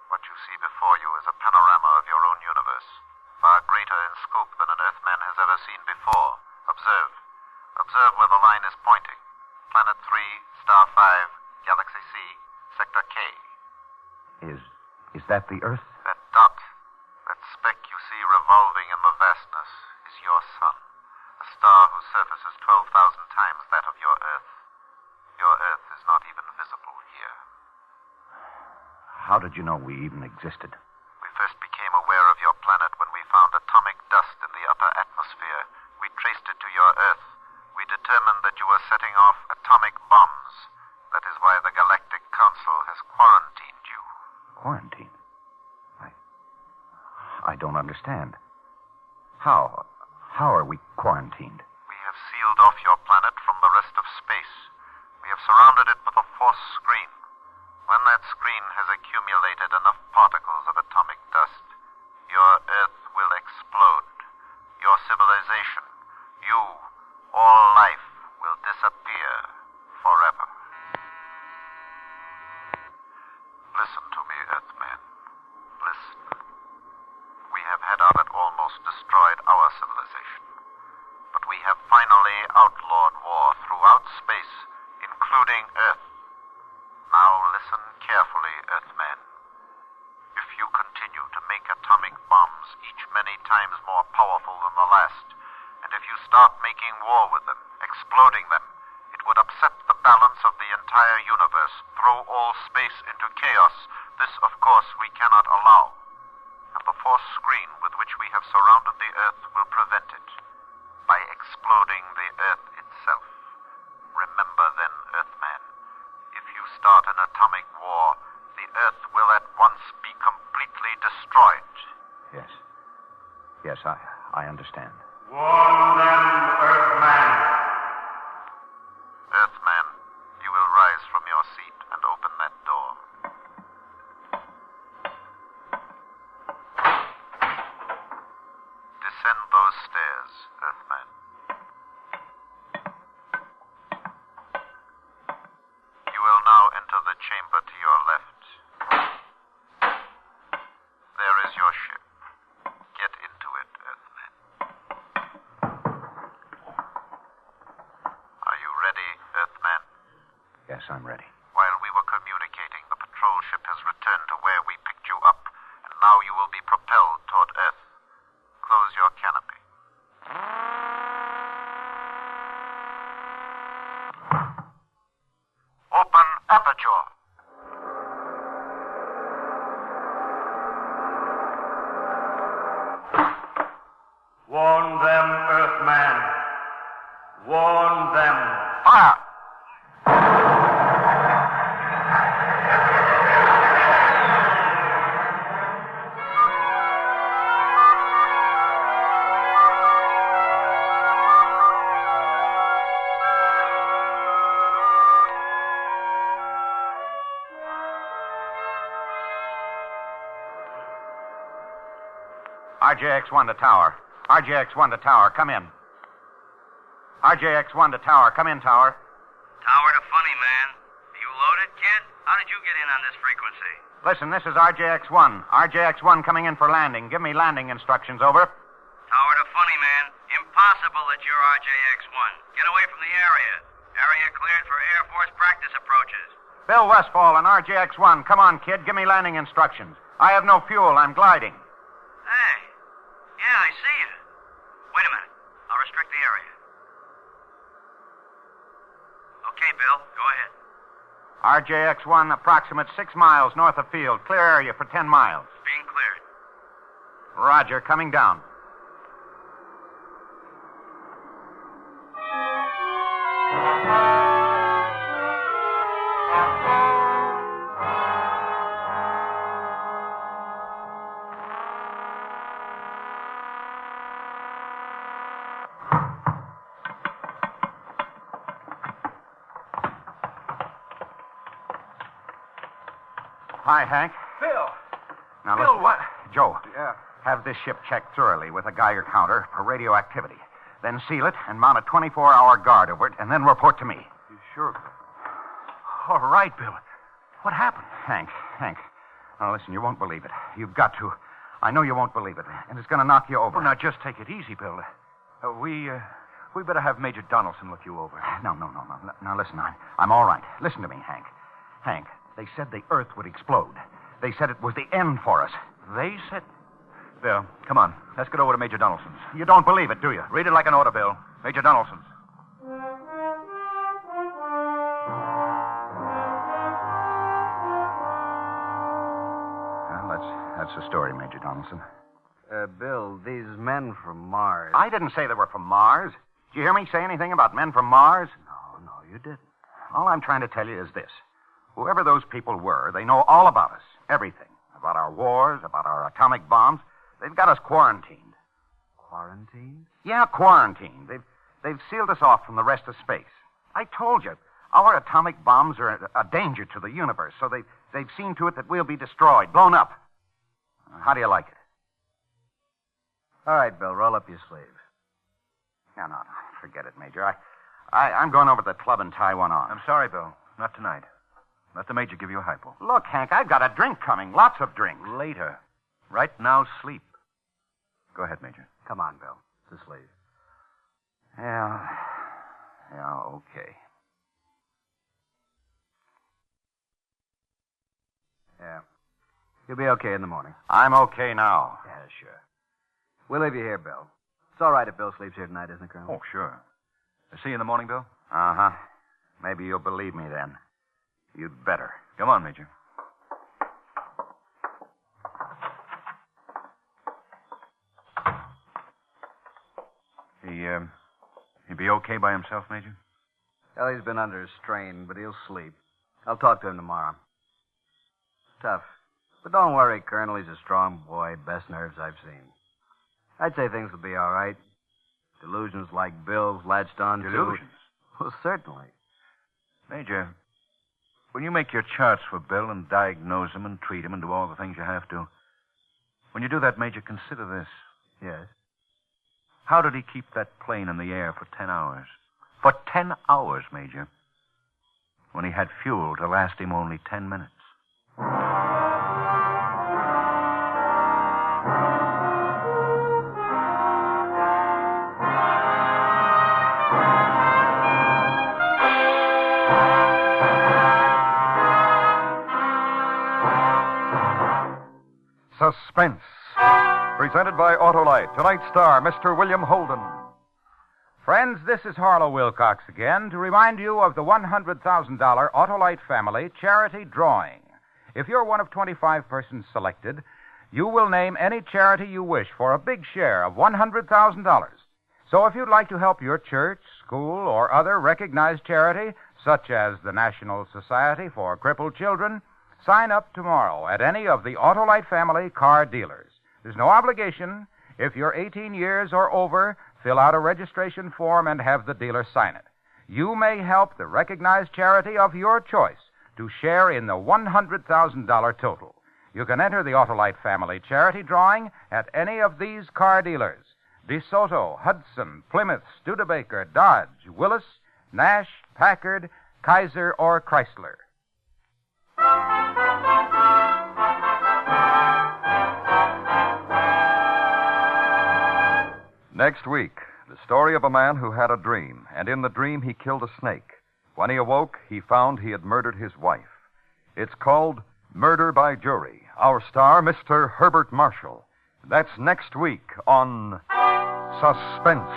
What you see before you is a panorama of your own universe, far greater in scope than an Earthman has ever seen before. Observe. Observe where the line is pointing. Planet 3, Star 5, Galaxy C, Sector K. Is that the Earth? That dot, that speck you see revolving in the vastness, is your sun. A star whose surface is 12,000 times that of your Earth. Your Earth is not even visible here. How did you know we even existed? We first became aware of your planet when we found atomic dust in the upper atmosphere. We traced it to your Earth. We determined that you were setting off atomic bombs. That is why the Galactic Council has quarantined you. Quarantine? I don't understand. How? How are we quarantined? We have sealed off your planet from the rest of space. We have surrounded it with a force screen. When that screen has accumulated enough particles of atomic dust, your Earth will explode. Your civilization, you, all life, will disappear forever. Listen to me, Earthman. Listen. We have had on it almost destroyed our civilization. But we have finally outlawed war throughout space, including Earth. Now listen carefully, Earthman. If you continue to make atomic bombs, each many times more powerful than the last, and if you start making war with them, exploding them, it would upset the balance of the entire universe, throw all space into chaos. This, of course, we cannot allow. And the force screen with which we have surrounded the Earth will prevent it by exploding the Earth itself. Remember then, Earthman, if you start an atomic war, the Earth will at once be completely destroyed. Yes. Yes, I understand. Warn them, Earthman. Earthman, you will rise from your seat and open that door. Descend those stairs, Earthman. You will now enter the chamber to your left. There is your ship. Get into it, Earthman. Are you ready, Earthman? Yes, I'm ready. While we were communicating, the patrol ship has returned to where we picked you up, and now you will be propelled toward Earth. Close your canopy. Open aperture. Warn them, Earthman. Warn them. Fire! RJX-1 to tower. RJX-1 to tower. Come in. RJX-1 to tower. Come in, tower. Tower to Funny Man. Are you loaded, kid? How did you get in on this frequency? Listen, this is RJX-1. RJX-1 coming in for landing. Give me landing instructions, over. Tower to Funny Man. Impossible that you're RJX-1. Get away from the area. Area cleared for Air Force practice approaches. Bill Westfall and RJX-1. Come on, kid. Give me landing instructions. I have no fuel. I'm gliding. Hey. Yeah, I see you. Wait a minute. I'll restrict the area. Okay, Bill. Go ahead. RJX-1, approximate 6 miles north of field. Clear area for 10 miles. Being cleared. Roger. Coming down. Hi, Hank. Bill. Now, Bill, listen. what? Joe. Yeah. Have this ship checked thoroughly with a Geiger counter for radioactivity. Then seal it and mount a 24-hour guard over it, and then report to me. You sure? All right, Bill. What happened? Hank. Now, listen, you won't believe it. You've got to. I know you won't believe it, and it's going to knock you over. Well, now, just take it easy, Bill. We better have Major Donaldson look you over. No. Now, listen, I'm all right. Listen to me, Hank. Hank, they said the Earth would explode. They said it was the end for us. They said... Bill, come on. Let's get over to Major Donaldson's. You don't believe it, do you? Read it like an order, Bill. Major Donaldson's. Well, that's the story, Major Donaldson. Bill, these men from Mars. I didn't say they were from Mars. Did you hear me say anything about men from Mars? No, you didn't. All I'm trying to tell you is this. Whoever those people were, they know all about us. Everything. About our wars, about our atomic bombs. They've got us quarantined. Quarantine? Yeah, quarantine. They've sealed us off from the rest of space. I told you, our atomic bombs are a danger to the universe, so they've seen to it that we'll be destroyed, blown up. How do you like it? All right, Bill, roll up your sleeve. No, forget it, Major. I'm going over to the club and tie one on. I'm sorry, Bill. Not tonight. Let the Major give you a hypo. Look, Hank, I've got a drink coming. Lots of drinks. Later. Right now, sleep. Go ahead, Major. Come on, Bill. To sleep. Yeah, okay. Yeah. You'll be okay in the morning. I'm okay now. Yeah, sure. We'll leave you here, Bill. It's all right if Bill sleeps here tonight, isn't it, Colonel? Oh, sure. I'll see you in the morning, Bill. Uh-huh. Maybe you'll believe me then. You'd better. Come on, Major. He be okay by himself, Major? Well, he's been under a strain, but he'll sleep. I'll talk to him tomorrow. Tough. But don't worry, Colonel. He's a strong boy. Best nerves I've seen. I'd say things will be all right. Delusions like Bill's latched on to... Delusions? Well, certainly. Major, when you make your charts for Bill and diagnose him and treat him and do all the things you have to, when you do that, Major, consider this. Yes? How did he keep that plane in the air for 10 hours? For 10 hours, Major. When he had fuel to last him only 10 minutes. Suspense. Presented by Autolite. Tonight's star, Mr. William Holden. Friends, this is Harlow Wilcox again to remind you of the $100,000 Autolite Family Charity Drawing. If you're one of 25 persons selected, you will name any charity you wish for a big share of $100,000. So if you'd like to help your church, school, or other recognized charity, such as the National Society for Crippled Children, sign up tomorrow at any of the Autolite Family car dealers. There's no obligation. If you're 18 years or over, fill out a registration form and have the dealer sign it. You may help the recognized charity of your choice to share in the $100,000 total. You can enter the Autolite Family Charity Drawing at any of these car dealers: DeSoto, Hudson, Plymouth, Studebaker, Dodge, Willis, Nash, Packard, Kaiser, or Chrysler. Next week, the story of a man who had a dream, and in the dream he killed a snake. When he awoke, he found he had murdered his wife. It's called Murder by Jury. Our star, Mr. Herbert Marshall. That's next week on Suspense.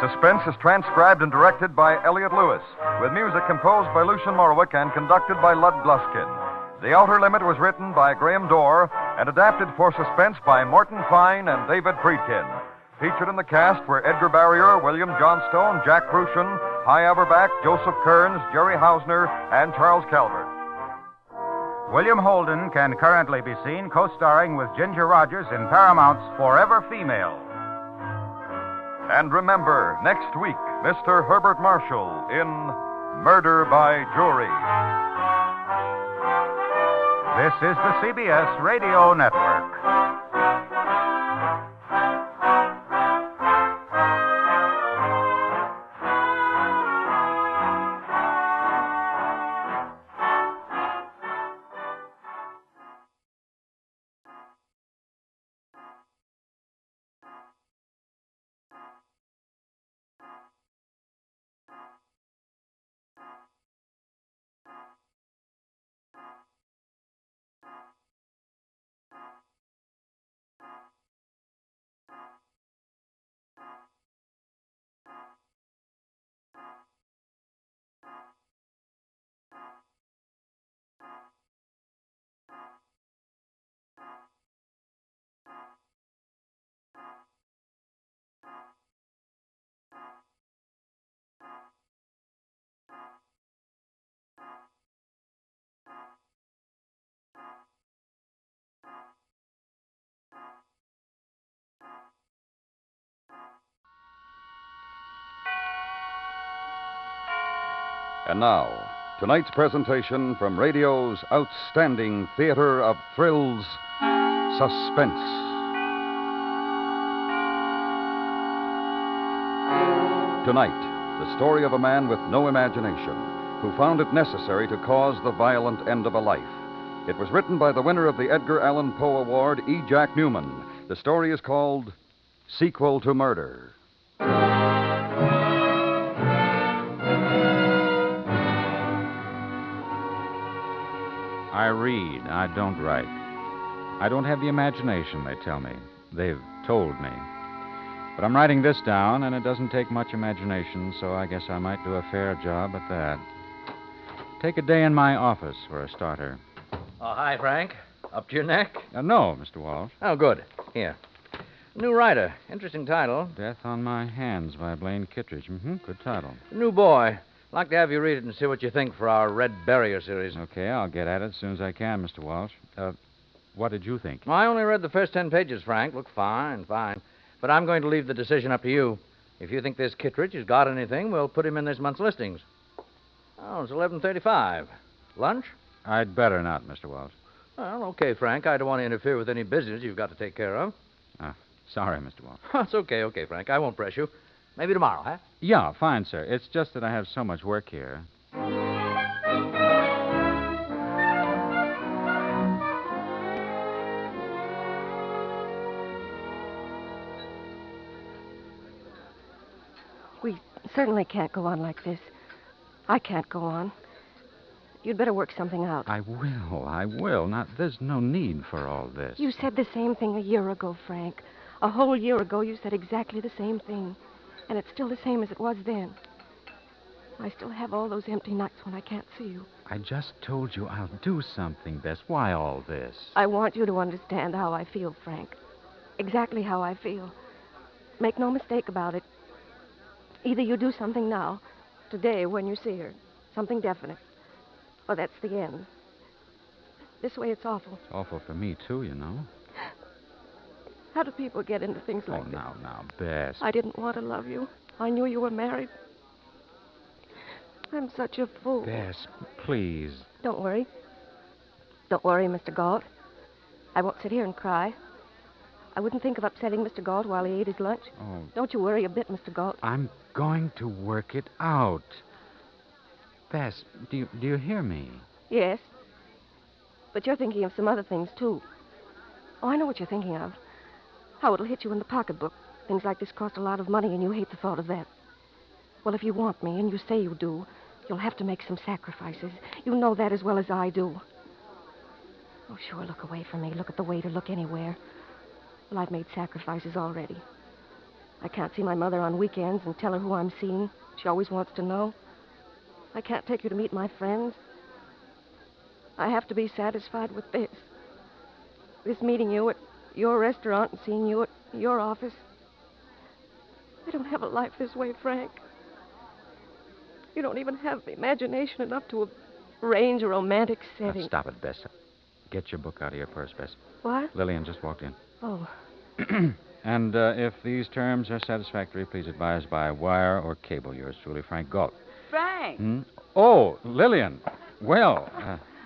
Suspense is transcribed and directed by Elliott Lewis, with music composed by Lucian Morowick and conducted by Lud Gluskin. The Outer Limit was written by Graham Dorr and adapted for Suspense by Morton Fine and David Friedkin. Featured in the cast were Edgar Barrier, William Johnstone, Jack Crucian, Hy Averback, Joseph Kearns, Jerry Hausner, and Charles Calvert. William Holden can currently be seen co-starring with Ginger Rogers in Paramount's Forever Female. And remember, next week, Mr. Herbert Marshall in Murder by Jury. This is the CBS Radio Network. And now, tonight's presentation from radio's outstanding theater of thrills, Suspense. Tonight, the story of a man with no imagination who found it necessary to cause the violent end of a life. It was written by the winner of the Edgar Allan Poe Award, E. Jack Newman. The story is called Sequel to Murder. I read. I don't write. I don't have the imagination, they tell me. They've told me. But I'm writing this down, and it doesn't take much imagination, so I guess I might do a fair job at that. Take a day in my office for a starter. Oh, hi, Frank. Up to your neck? No, Mr. Walsh. Oh, good. Here. New writer. Interesting title. Death on My Hands by Blaine Kittredge. Good title. New boy. Like to have you read it and see what you think for our Red Barrier series. Okay, I'll get at it as soon as I can, Mr. Walsh. What did you think? Well, I only read the first 10 pages, Frank. Look fine. But I'm going to leave the decision up to you. If you think this Kittredge has got anything, we'll put him in this month's listings. Oh, it's 11:35. Lunch? I'd better not, Mr. Walsh. Well, okay, Frank. I don't want to interfere with any business you've got to take care of. Sorry, Mr. Walsh. It's okay, Frank. I won't press you. Maybe tomorrow, huh? Yeah, fine, sir. It's just that I have so much work here. We certainly can't go on like this. I can't go on. You'd better work something out. I will. There's no need for all this. You said the same thing a year ago, Frank. A whole year ago, you said exactly the same thing. And it's still the same as it was then. I still have all those empty nights when I can't see you. I just told you I'll do something, Bess. Why all this? I want you to understand how I feel, Frank. Exactly how I feel. Make no mistake about it. Either you do something now, today when you see her, something definite, or that's the end. This way it's awful. It's awful for me, too, you know. How do people get into things like this? Now, Bess. I didn't want to love you. I knew you were married. I'm such a fool. Bess, please. Don't worry. Don't worry, Mr. Galt. I won't sit here and cry. I wouldn't think of upsetting Mr. Galt while he ate his lunch. Oh. Don't you worry a bit, Mr. Galt. I'm going to work it out. Bess, do you hear me? Yes. But you're thinking of some other things, too. Oh, I know what you're thinking of. How it'll hit you in the pocketbook. Things like this cost a lot of money, and you hate the thought of that. Well, if you want me, and you say you do, you'll have to make some sacrifices. You know that as well as I do. Oh, sure, look away from me. Look at the way to look anywhere. Well, I've made sacrifices already. I can't see my mother on weekends and tell her who I'm seeing. She always wants to know. I can't take her to meet my friends. I have to be satisfied with this. This meeting you at your restaurant and seeing you at your office. I don't have a life this way, Frank. You don't even have the imagination enough to arrange a romantic setting. Stop it, Bess. Get your book out of your purse, Bess. What? Lillian just walked in. Oh. And if these terms are satisfactory, please advise by wire or cable. Yours truly, Frank Galt. Frank. Oh, Lillian. Well,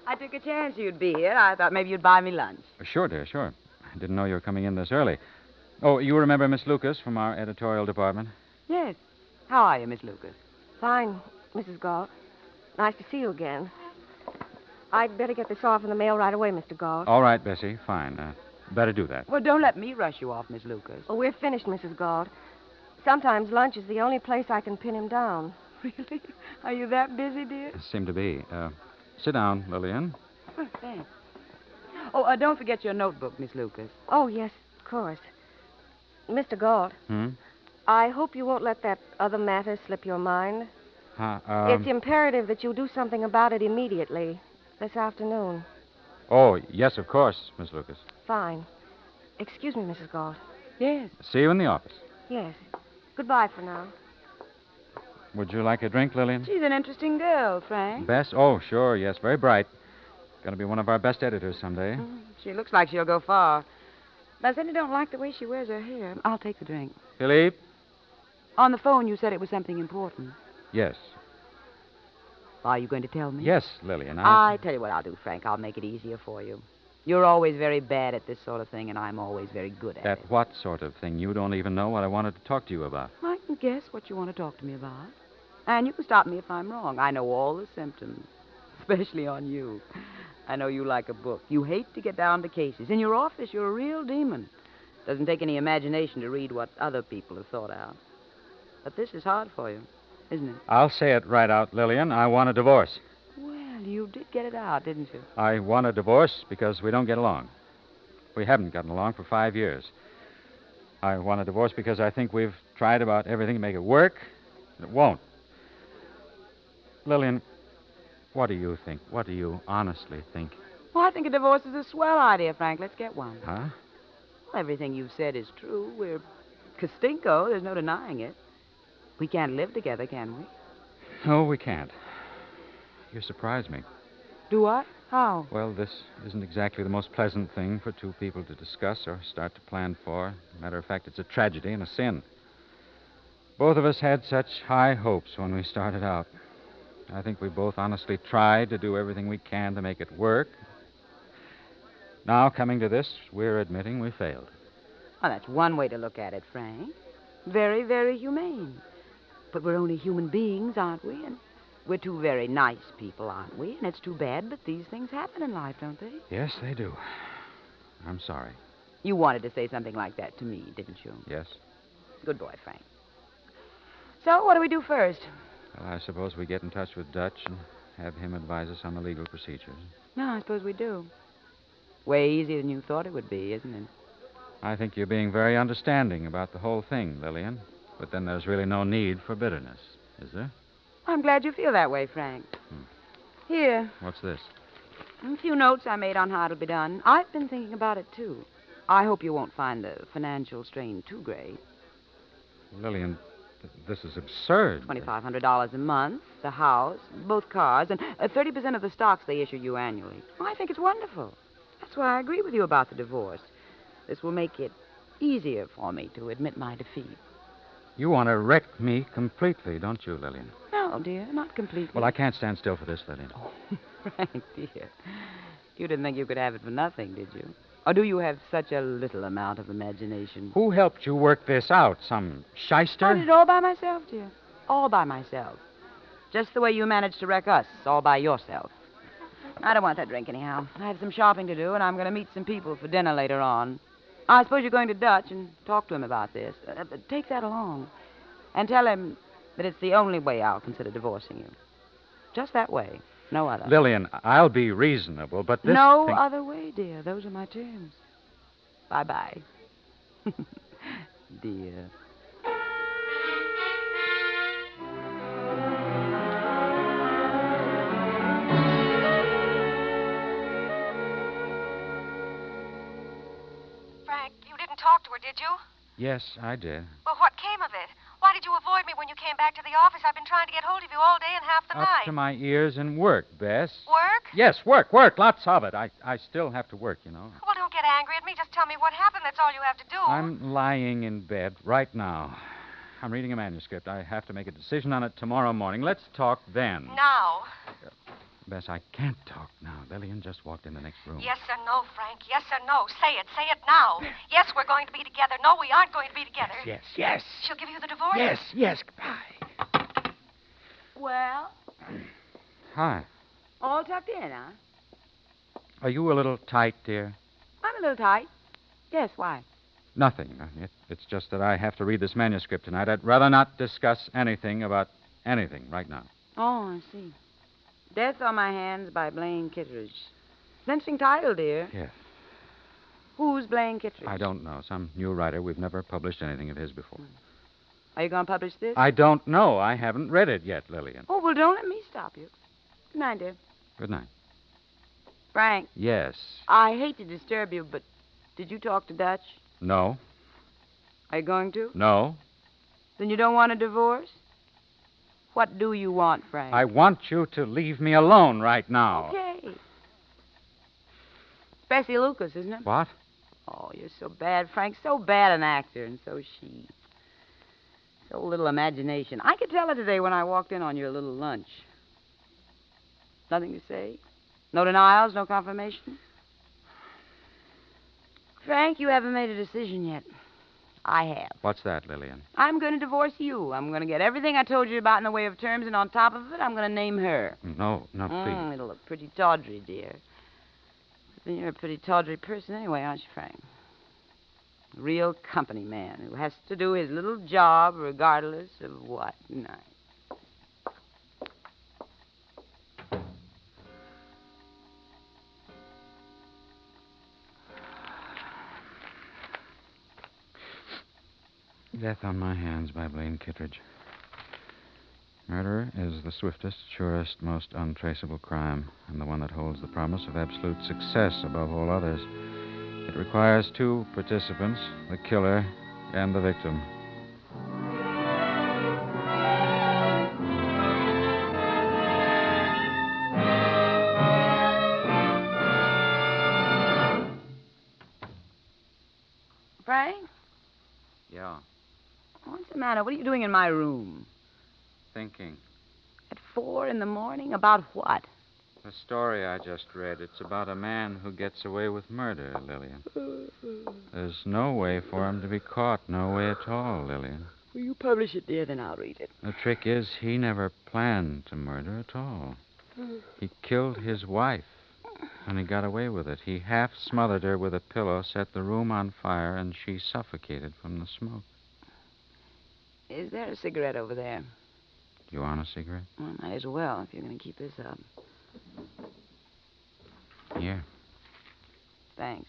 I took a chance you'd be here. I thought maybe you'd buy me lunch. Sure, dear, sure. I didn't know you were coming in this early. Oh, you remember Miss Lucas from our editorial department? Yes. How are you, Miss Lucas? Fine, Mrs. Galt. Nice to see you again. I'd better get this off in the mail right away, Mr. Galt. All right, Bessie. Fine. Better do that. Well, don't let me rush you off, Miss Lucas. Oh, we're finished, Mrs. Galt. Sometimes lunch is the only place I can pin him down. Really? Are you that busy, dear? Seem to be. Sit down, Lillian. Oh, thanks. Oh, don't forget your notebook, Miss Lucas. Oh, yes, of course. Mr. Galt. I hope you won't let that other matter slip your mind. It's imperative that you do something about it immediately, this afternoon. Oh, yes, of course, Miss Lucas. Fine. Excuse me, Mrs. Galt. Yes. See you in the office. Yes. Goodbye for now. Would you like a drink, Lillian? She's an interesting girl, Frank. Bess? Oh, sure, yes. Very bright. Going to be one of our best editors someday. She looks like she'll go far. But I certainly don't like the way she wears her hair. I'll take the drink. Philippe? On the phone, you said it was something important. Yes. Are you going to tell me? Yes, Lillian. I tell you what I'll do, Frank. I'll make it easier for you. You're always very bad at this sort of thing, and I'm always very good at it. At what sort of thing? You don't even know what I wanted to talk to you about. I can guess what you want to talk to me about. And you can stop me if I'm wrong. I know all the symptoms, especially on you. I know you like a book. You hate to get down to cases. In your office, you're a real demon. Doesn't take any imagination to read what other people have thought out. But this is hard for you, isn't it? I'll say it right out, Lillian. I want a divorce. Well, you did get it out, didn't you? I want a divorce because we don't get along. We haven't gotten along for 5 years. I want a divorce because I think we've tried about everything to make it work, and it won't. Lillian, what do you think? What do you honestly think? Well, I think a divorce is a swell idea, Frank. Let's get one. Huh? Well, everything you've said is true. We're Castinko. There's no denying it. We can't live together, can we? No, we can't. You surprise me. Do I? How? Well, this isn't exactly the most pleasant thing for two people to discuss or start to plan for. Matter of fact, it's a tragedy and a sin. Both of us had such high hopes when we started out. I think we both honestly tried to do everything we can to make it work. Now, coming to this, we're admitting we failed. Well, that's one way to look at it, Frank. Very, very humane. But we're only human beings, aren't we? And we're two very nice people, aren't we? And it's too bad, but these things happen in life, don't they? Yes, they do. I'm sorry. You wanted to say something like that to me, didn't you? Yes? Good boy, Frank. So, what do we do first? Well, I suppose we get in touch with Dutch and have him advise us on the legal procedures. No, I suppose we do. Way easier than you thought it would be, isn't it? I think you're being very understanding about the whole thing, Lillian. But then there's really no need for bitterness, is there? I'm glad you feel that way, Frank. Here. What's this? A few notes I made on how it'll be done. I've been thinking about it, too. I hope you won't find the financial strain too great. Lillian, this is absurd. $2,500 a month, the house, both cars, and 30% of the stocks they issue you annually. I think it's wonderful. That's why I agree with you about the divorce. This will make it easier for me to admit my defeat. You want to wreck me completely, don't you, Lillian? No, dear, not completely. Well, I can't stand still for this, Lillian. Frank, dear. You didn't think you could have it for nothing, did you? Or do you have such a little amount of imagination? Who helped you work this out? Some shyster? I did it all by myself, dear. All by myself. Just the way you managed to wreck us, all by yourself. I don't want that drink anyhow. I have some shopping to do, and I'm going to meet some people for dinner later on. I suppose you're going to Dutch and talk to him about this. Take that along. And tell him that it's the only way I'll consider divorcing you. Just that way. No other. Lillian, I'll be reasonable, but this No thing... other way, dear. Those are my terms. Bye-bye. Dear. Talk to her, did you? Yes, I did. Well, what came of it? Why did you avoid me when you came back to the office? I've been trying to get hold of you all day and half the Up night. to my ears in work, Bess. Work? Yes, work. Lots of it. I still have to work, you know. Well, don't get angry at me. Just tell me what happened. That's all you have to do. I'm lying in bed right now. I'm reading a manuscript. I have to make a decision on it tomorrow morning. Let's talk then. Now. Bess, I can't talk now. Lillian just walked in the next room. Yes or no, Frank? Yes or no? Say it. Say it now. Yes, we're going to be together. No, we aren't going to be together. Yes. She'll give you the divorce? Yes. Goodbye. Well? Hi. All tucked in, huh? Are you a little tight, dear? I'm a little tight. Yes, why? Nothing. It's just that I have to read this manuscript tonight. I'd rather not discuss anything about anything right now. Oh, I see. Death on My Hands by Blaine Kittredge. It's an interesting title, dear. Yes. Who's Blaine Kittredge? I don't know. Some new writer. We've never published anything of his before. Are you going to publish this? I don't know. I haven't read it yet, Lillian. Oh, well, don't let me stop you. Good night, dear. Good night. Frank. Yes. I hate to disturb you, but did you talk to Dutch? No. Are you going to? No. Then you don't want a divorce? What do you want, Frank? I want you to leave me alone right now. Okay. It's Bessie Lucas, isn't it? What? Oh, you're so bad, Frank. So bad an actor, and so is she. So little imagination. I could tell her today when I walked in on your little lunch. Nothing to say? No denials, no confirmation? Frank, you haven't made a decision yet. I have. What's that, Lillian? I'm going to divorce you. I'm going to get everything I told you about in the way of terms, and on top of it, I'm going to name her. No, please. It'll look pretty tawdry, dear. But you're a pretty tawdry person anyway, aren't you, Frank? A real company man who has to do his little job regardless of what night. Death on my hands by Blaine Kittredge. Murder is the swiftest, surest, most untraceable crime, and the one that holds the promise of absolute success above all others. It requires two participants, the killer and the victim. Frank? Yeah. What's the matter? What are you doing in my room? Thinking. At 4 a.m? About what? The story I just read, it's about a man who gets away with murder, Lillian. There's no way for him to be caught, no way at all, Lillian. Will you publish it, dear? Then I'll read it. The trick is he never planned to murder at all. He killed his wife, and he got away with it. He half smothered her with a pillow, set the room on fire, and she suffocated from the smoke. Is there a cigarette over there? You want a cigarette? Well, might as well, if you're going to keep this up. Here. Thanks.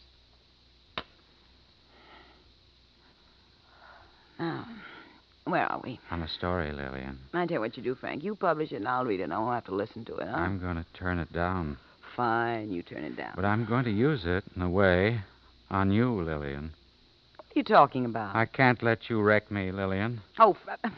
Now, where are we? On the story, Lillian. I tell you what you do, Frank. You publish it, and I'll read it, and I won't have to listen to it, huh? I'm going to turn it down. Fine, you turn it down. But I'm going to use it, in a way, on you, Lillian. What are you talking about? I can't let you wreck me, Lillian. Oh,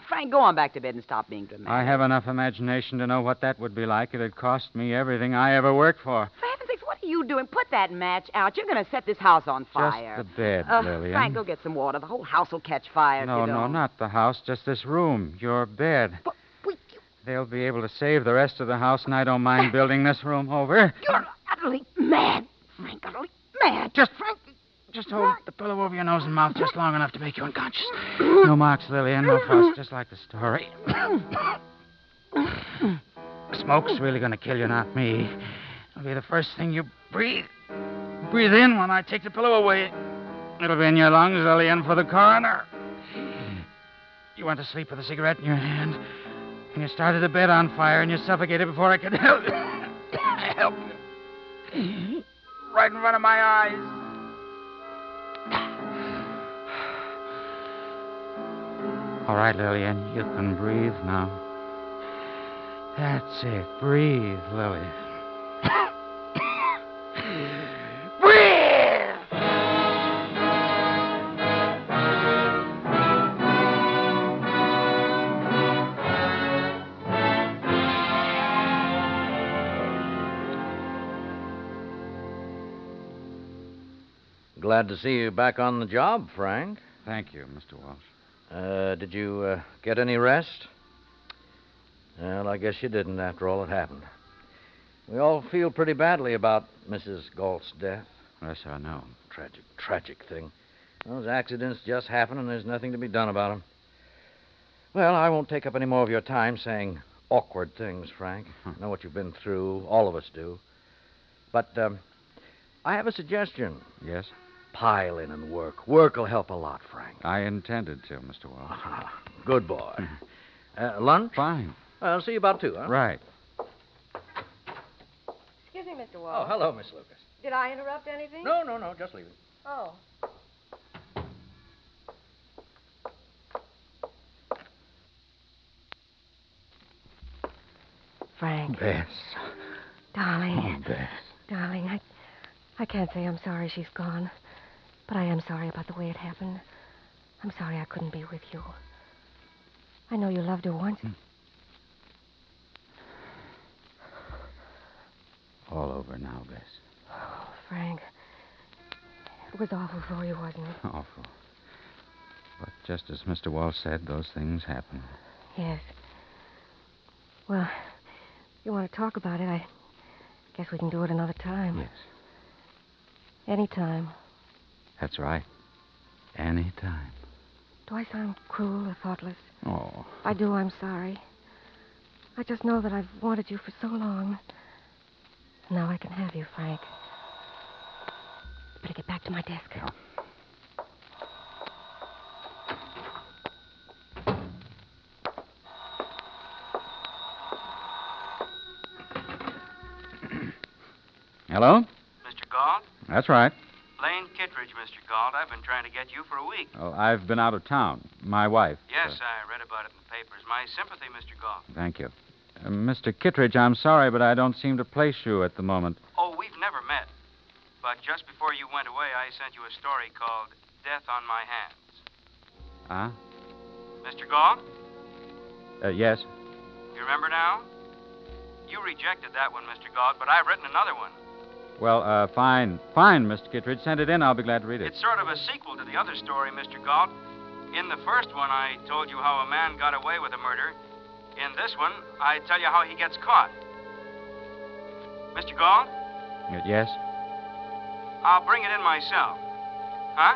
Frank, go on back to bed and stop being dramatic. I have enough imagination to know what that would be like. It'd cost me everything I ever worked for. For heaven's sakes, what are you doing? Put that match out. You're going to set this house on fire. Just the bed, Lillian. Frank, go get some water. The whole house will catch fire if you don't. No, not the house. Just this room. Your bed. But they'll be able to save the rest of the house, and I don't mind building this room over. You're utterly mad, Frank. Utterly mad. Just hold the pillow over your nose and mouth just long enough to make you unconscious. No marks, Lillian. No fuss. Just like the story. Smoke's really going to kill you, not me. It'll be the first thing you breathe. Breathe in when I take the pillow away. It'll be in your lungs, Lillian, for the coroner. You went to sleep with a cigarette in your hand, and you started the bed on fire, and you suffocated before I could help you. Right in front of my eyes. All right, Lillian, you can breathe now. That's it. Breathe, Lillian. Breathe! Glad to see you back on the job, Frank. Thank you, Mr. Walsh. Did you get any rest? Well, I guess you didn't after all that happened. We all feel pretty badly about Mrs. Galt's death. Yes, I know. Tragic thing. Those accidents just happen, and there's nothing to be done about them. Well, I won't take up any more of your time saying awkward things, Frank. I know what you've been through. All of us do. But I have a suggestion. Yes? Pile in and work. Work will help a lot, Frank. I intended to, Mr. Walsh. Good boy. Lunch? Fine. I'll see you about 2, huh? Right. Excuse me, Mr. Walsh. Oh, hello, Miss Lucas. Did I interrupt anything? No, just leave it. Oh. Frank. Bess. Darling. Oh, Bess. Darling, I can't say I'm sorry she's gone. But I am sorry about the way it happened. I'm sorry I couldn't be with you. I know you loved her once. All over now, Bess. Oh, Frank. It was awful for you, wasn't it? Awful. But just as Mr. Walsh said, those things happen. Yes. Well, you want to talk about it, I Guess we can do it another time. Yes, Anytime. that's right. Any time. Do I sound cruel or thoughtless? Oh. If I do, I'm sorry. I just know that I've wanted you for so long. Now I can have you, Frank. Better get back to my desk. Yeah. Hello? Mr. Galt? That's right. Lane Kittredge, Mr. Galt. I've been trying to get you for a week. Oh, I've been out of town. My wife. Yes, I read about it in the papers. My sympathy, Mr. Galt. Thank you. Mr. Kittredge, I'm sorry, but I don't seem to place you at the moment. Oh, we've never met. But just before you went away, I sent you a story called Death on My Hands. Huh? Mr. Galt? Yes. You remember now? You rejected that one, Mr. Galt, but I've written another one. Well, fine. Fine, Mr. Kittredge. Send it in. I'll be glad to read it. It's sort of a sequel to the other story, Mr. Galt. In the first one, I told you how a man got away with a murder. In this one, I tell you how he gets caught. Mr. Galt? Yes? I'll bring it in myself. Huh?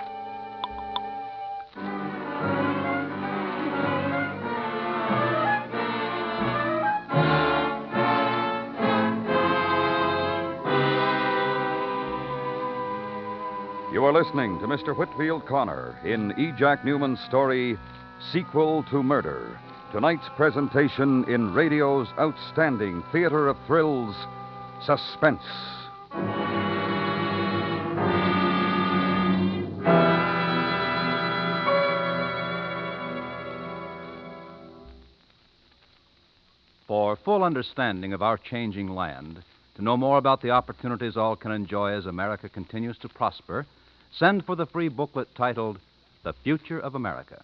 You are listening to Mr. Whitfield Connor in E. Jack Newman's story, Sequel to Murder. Tonight's presentation in radio's outstanding theater of thrills, Suspense. For full understanding of our changing land, to know more about the opportunities all can enjoy as America continues to prosper, send for the free booklet titled The Future of America.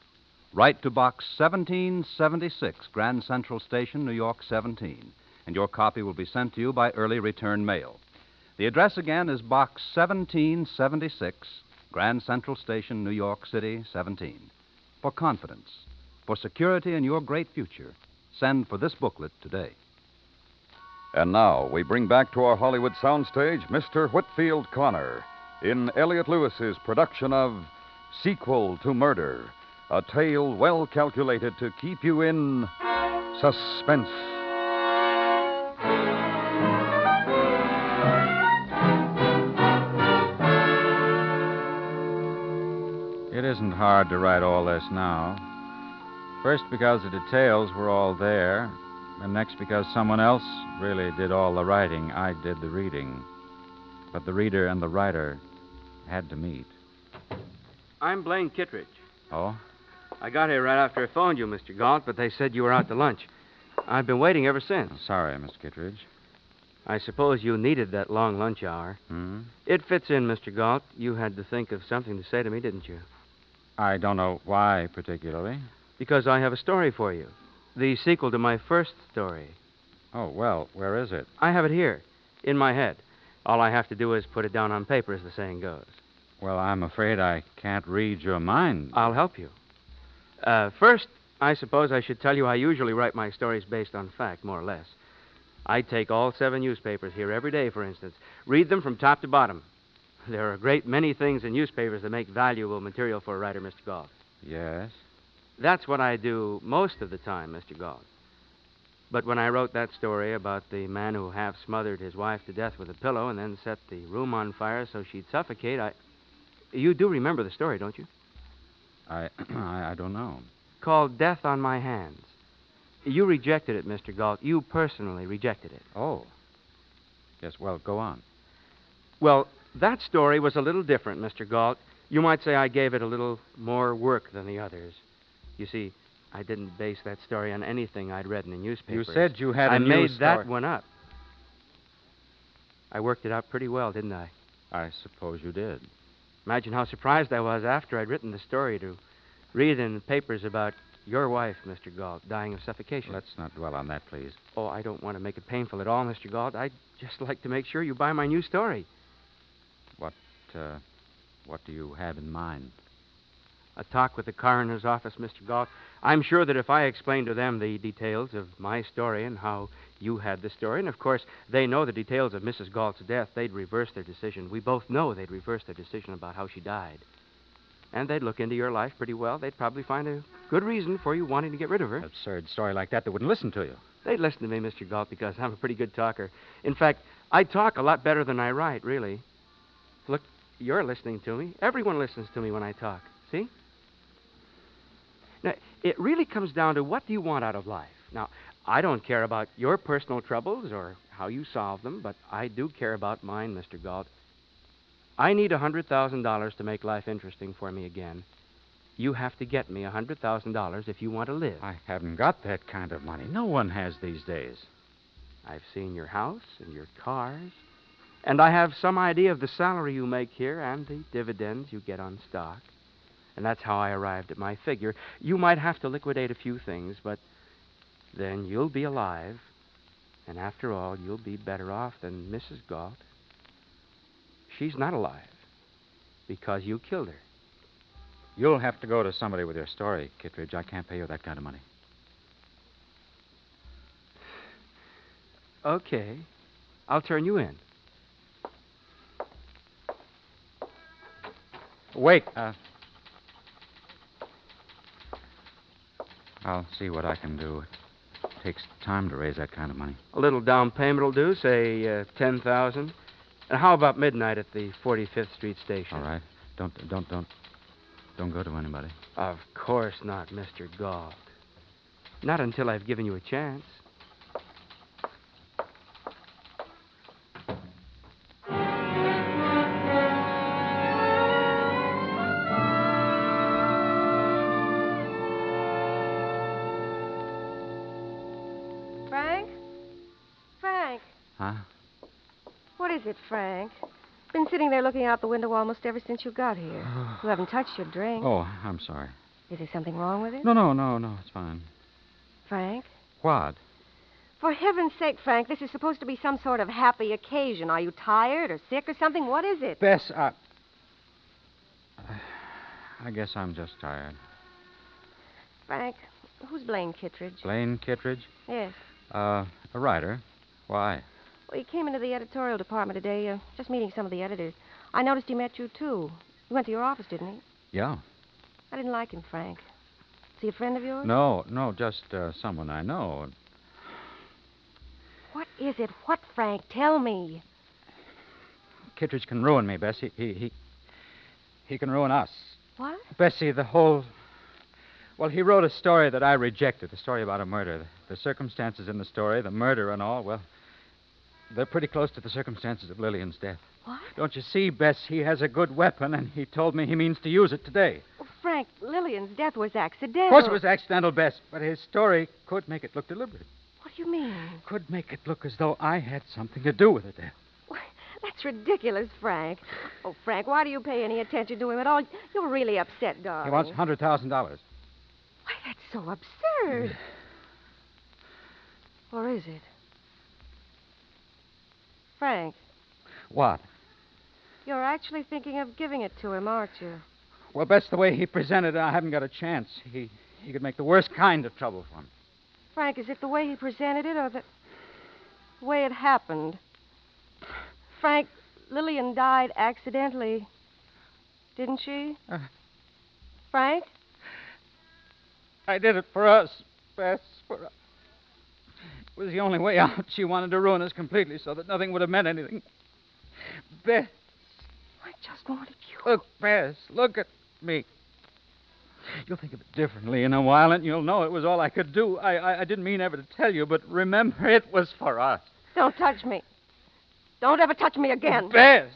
Write to Box 1776, Grand Central Station, New York 17, and your copy will be sent to you by early return mail. The address again is Box 1776, Grand Central Station, New York City 17. For confidence, for security in your great future, send for this booklet today. And now we bring back to our Hollywood soundstage Mr. Whitfield Connor in Elliot Lewis's production of Sequel to Murder, a tale well calculated to keep you in suspense. It isn't hard to write all this now. First, because the details were all there, and next, because someone else really did all the writing. I did the reading. But the reader and the writer had to meet. I'm Blaine Kittredge. Oh? I got here right after I phoned you, Mr. Galt, but they said you were out to lunch. I've been waiting ever since. Sorry, Mr. Kittredge. I suppose you needed that long lunch hour. Hmm? It fits in, Mr. Galt. You had to think of something to say to me, didn't you? I don't know why particularly. Because I have a story for you. The sequel to my first story. Oh, well, where is it? I have it here, in my head. All I have to do is put it down on paper, as the saying goes. Well, I'm afraid I can't read your mind. I'll help you. First, I suppose I should tell you I usually write my stories based on fact, more or less. I take all 7 newspapers here every day, for instance. Read them from top to bottom. There are a great many things in newspapers that make valuable material for a writer, Mr. Galt. Yes? That's what I do most of the time, Mr. Galt. But when I wrote that story about the man who half smothered his wife to death with a pillow and then set the room on fire so she'd suffocate, You do remember the story, don't you? I don't know. Called Death on My Hands. You rejected it, Mr. Galt. You personally rejected it. Oh. Yes, well, go on. Well, that story was a little different, Mr. Galt. You might say I gave it a little more work than the others. You see, I didn't base that story on anything I'd read in the newspapers. You said you had a I new made story. that one up. I worked it out pretty well, didn't I? I suppose you did. Imagine how surprised I was after I'd written the story to read in the papers about your wife, Mr. Galt, dying of suffocation. Let's not dwell on that, please. Oh, I don't want to make it painful at all, Mr. Galt. I'd just like to make sure you buy my new story. What do you have in mind? a talk with the coroner's office, Mr. Galt. I'm sure that if I explained to them the details of my story and how you had the story, and of course they know the details of Mrs. Galt's death, they'd reverse their decision. We both know they'd reverse their decision about how she died. And they'd look into your life pretty well. They'd probably find a good reason for you wanting to get rid of her. Absurd story like that, they wouldn't listen to you. They'd listen to me, Mr. Galt, because I'm a pretty good talker. In fact, I talk a lot better than I write, really. Look, you're listening to me. Everyone listens to me when I talk. See? Now, it really comes down to what do you want out of life. Now, I don't care about your personal troubles or how you solve them, but I do care about mine, Mr. Galt. I need $100,000 to make life interesting for me again. You have to get me $100,000 if you want to live. I haven't got that kind of money. No one has these days. I've seen your house and your cars, and I have some idea of the salary you make here and the dividends you get on stock. And that's how I arrived at my figure. You might have to liquidate a few things, but then you'll be alive. And after all, you'll be better off than Mrs. Galt. She's not alive because you killed her. You'll have to go to somebody with your story, Kittredge. I can't pay you that kind of money. Okay. I'll turn you in. Wait. I'll see what I can do. It takes time to raise that kind of money. A little down payment will do, say $10,000. And how about midnight at the 45th Street station? All right. Don't go to anybody. Of course not, Mr. Galt. Not until I've given you a chance. Huh? What is it, Frank? Been sitting there looking out the window almost ever since you got here. You haven't touched your drink. Oh, I'm sorry. Is there something wrong with it? No, it's fine. Frank? What? For heaven's sake, Frank, this is supposed to be some sort of happy occasion. Are you tired or sick or something? What is it? Bess, I guess I'm just tired. Frank, who's Blaine Kittredge? Blaine Kittredge? Yes. A writer. Why? Well, he came into the editorial department today, just meeting some of the editors. I noticed he met you, too. He went to your office, didn't he? Yeah. I didn't like him, Frank. Is he a friend of yours? No, just someone I know. What is it? What, Frank? Tell me. Kittredge can ruin me, Bess. He can ruin us. What? Bessie, the whole... Well, he wrote a story that I rejected, a story about a murder. The circumstances in the story, the murder and all, well, they're pretty close to the circumstances of Lillian's death. What? Don't you see, Bess, he has a good weapon, and he told me he means to use it today. Well, Frank, Lillian's death was accidental. Of course it was accidental, Bess, but his story could make it look deliberate. What do you mean? Could make it look as though I had something to do with the death. That's ridiculous, Frank. Oh, Frank, why do you pay any attention to him at all? You're really upset, darling. He wants $100,000. Why, that's so absurd. Or is it? Frank. What? You're actually thinking of giving it to him, aren't you? Well, Bess, the way he presented it, I haven't got a chance. He could make the worst kind of trouble for me. Frank, is it the way he presented it or the way it happened? Frank, Lillian died accidentally, didn't she? Frank? I did it for us, Bess. It was the only way out. She wanted to ruin us completely so that nothing would have meant anything. Bess. I just wanted you. Look, Bess, look at me. You'll think of it differently in a while, and you'll know it was all I could do. I didn't mean ever to tell you, but remember, it was for us. Don't touch me. Don't ever touch me again. Bess!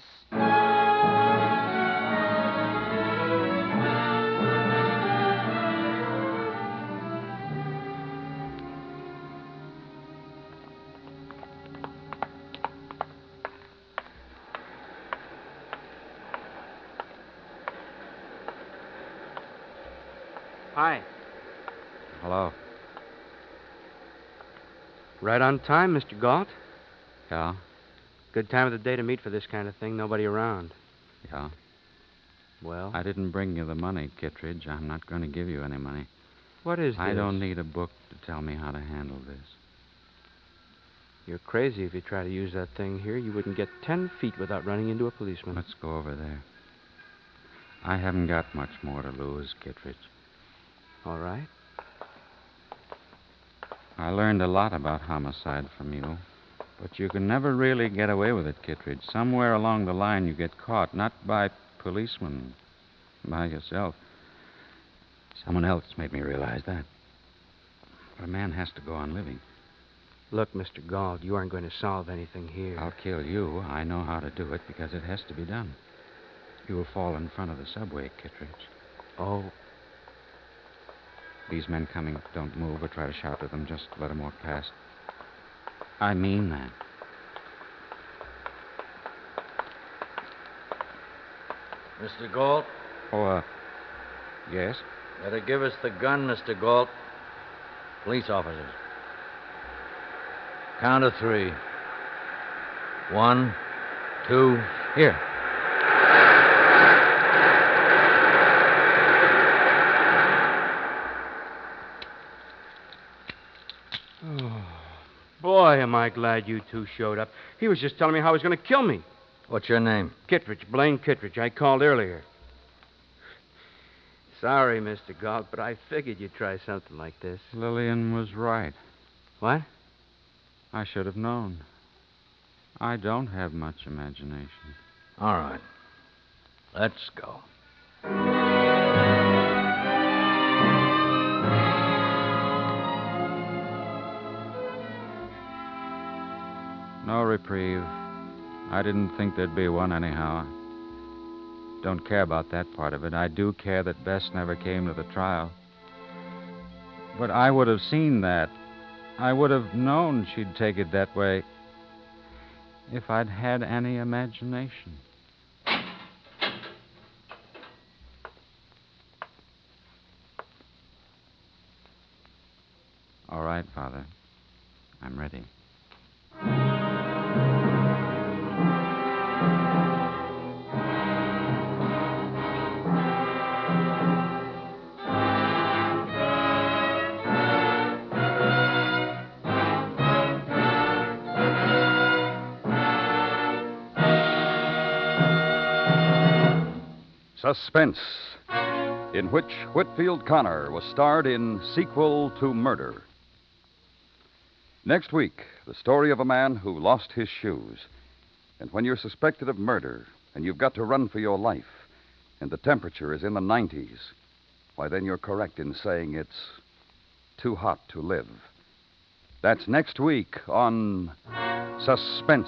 Hi. Hello. Right on time, Mr. Galt. Yeah? Good time of the day to meet for this kind of thing. Nobody around. Yeah. Well? I didn't bring you the money, Kittredge. I'm not going to give you any money. What is this? I don't need a book to tell me how to handle this. You're crazy if you try to use that thing here. You wouldn't get 10 feet without running into a policeman. Let's go over there. I haven't got much more to lose, Kittredge. All right. I learned a lot about homicide from you. But you can never really get away with it, Kittredge. Somewhere along the line you get caught, not by policemen, by yourself. Someone else made me realize that. But a man has to go on living. Look, Mr. Gauld, you aren't going to solve anything here. I'll kill you. I know how to do it because it has to be done. You will fall in front of the subway, Kittredge. Oh. These men coming, don't move or try to shout at them. Just let them walk past. I mean that. Mr. Galt? Oh, yes? Better give us the gun, Mr. Galt. Police officers. Count of 3. 1, 2, here. Boy, am I glad you two showed up. He was just telling me how he was going to kill me. What's your name? Kittredge, Blaine Kittredge. I called earlier. Sorry, Mr. Galt, but I figured you'd try something like this. Lillian was right. What? I should have known. I don't have much imagination. All right. Let's go. No reprieve. I didn't think there'd be one anyhow. Don't care about that part of it. I do care that Bess never came to the trial. But I would have seen that. I would have known she'd take it that way if I'd had any imagination. All right, Father. I'm ready. Suspense, in which Whitfield Connor was starred in Sequel to Murder. Next week, the story of a man who lost his shoes. And when you're suspected of murder and you've got to run for your life and the temperature is in the 90s, why, then you're correct in saying it's too hot to live. That's next week on Suspense.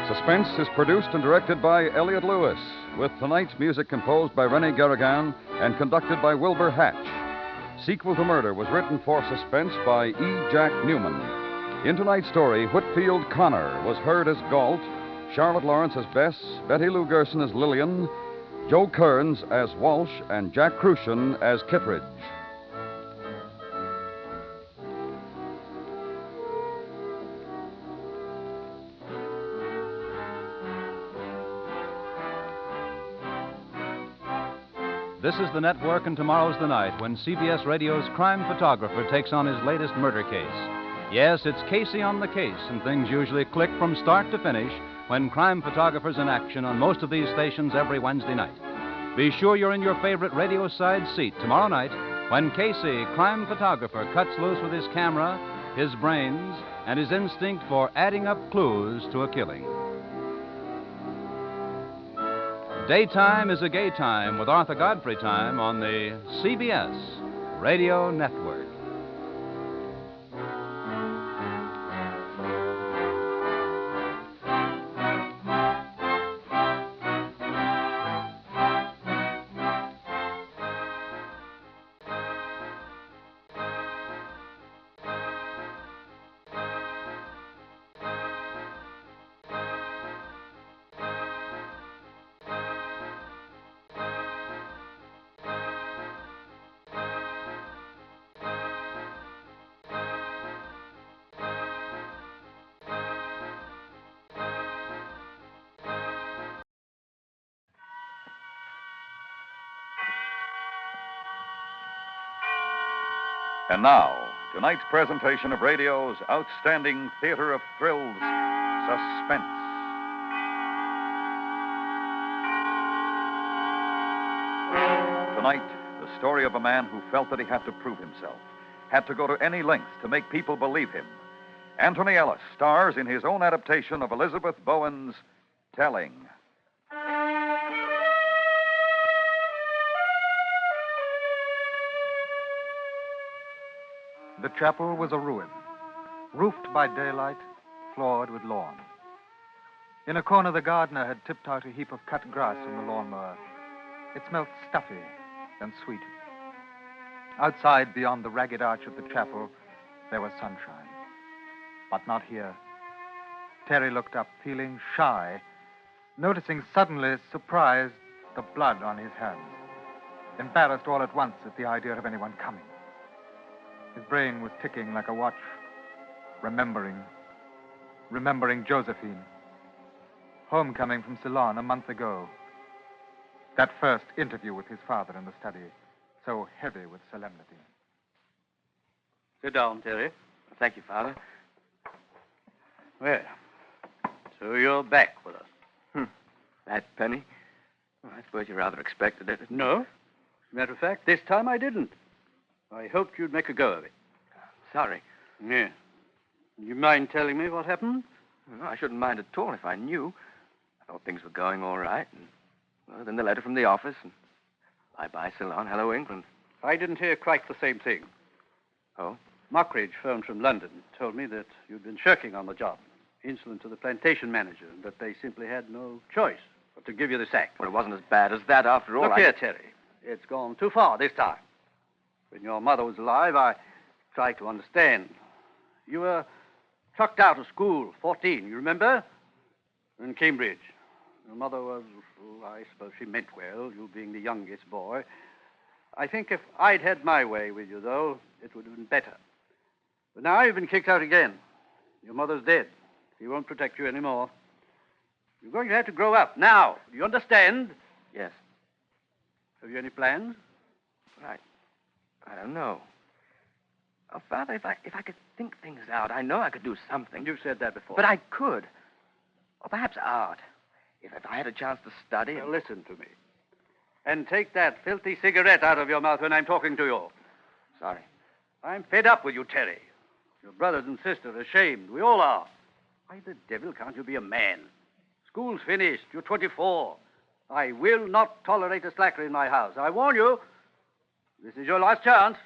Suspense is produced and directed by Elliott Lewis, with tonight's music composed by René Garrigan and conducted by Wilbur Hatch. Sequel to Murder was written for Suspense by E. Jack Newman. In tonight's story, Whitfield Connor was heard as Galt, Charlotte Lawrence as Bess, Betty Lou Gerson as Lillian, Joe Kearns as Walsh, and Jack Crucian as Kittredge. This is the network, and tomorrow's the night when CBS Radio's crime photographer takes on his latest murder case. Yes, it's Casey on the case, and things usually click from start to finish when crime photographer's in action on most of these stations every Wednesday night. Be sure you're in your favorite radio side seat tomorrow night when Casey, crime photographer, cuts loose with his camera, his brains, and his instinct for adding up clues to a killing. Daytime is a gay time with Arthur Godfrey time on the CBS Radio Network. And now, tonight's presentation of radio's outstanding theater of thrills, Suspense. Tonight, the story of a man who felt that he had to prove himself, had to go to any lengths to make people believe him. Anthony Ellis stars in his own adaptation of Elizabeth Bowen's Telling. The chapel was a ruin, roofed by daylight, floored with lawn. In a corner, the gardener had tipped out a heap of cut grass from the lawnmower. It smelt stuffy and sweet. Outside, beyond the ragged arch of the chapel, there was sunshine. But not here. Terry looked up, feeling shy, noticing suddenly, surprised, the blood on his hands. Embarrassed all at once at the idea of anyone coming. His brain was ticking like a watch, remembering Josephine. Homecoming from Ceylon a month ago. That first interview with his father in the study, so heavy with solemnity. Sit down, Terry. Thank you, Father. Well, so you're back with us. That penny? Well, I suppose you rather expected it. No. As a matter of fact, this time I didn't. I hoped you'd make a go of it. Sorry. Yeah. You mind telling me what happened? No, I shouldn't mind at all if I knew. I thought things were going all right. And, well, then the letter from the office. And bye-bye, Ceylon. Hello, England. I didn't hear quite the same thing. Oh? Mockridge phoned from London, told me that you'd been shirking on the job, insolent to the plantation manager, and that they simply had no choice but to give you the sack. Well, it wasn't as bad as that after all. Look here, Terry. It's gone too far this time. When your mother was alive, I tried to understand. You were chucked out of school, 14, you remember? In Cambridge. Your mother was, I suppose she meant well, you being the youngest boy. I think if I'd had my way with you, though, it would have been better. But now you've been kicked out again. Your mother's dead. She won't protect you anymore. You're going to have to grow up now. Do you understand? Yes. Have you any plans? I don't know. Oh, Father, if I could think things out, I know I could do something. You've said that before. But I could. Or perhaps art. If I had a chance to study. Well, listen to me. And take that filthy cigarette out of your mouth when I'm talking to you. Sorry. I'm fed up with you, Terry. Your brothers and sisters are ashamed. We all are. Why the devil can't you be a man? School's finished. You're 24. I will not tolerate a slacker in my house. I warn you. This is your last chance.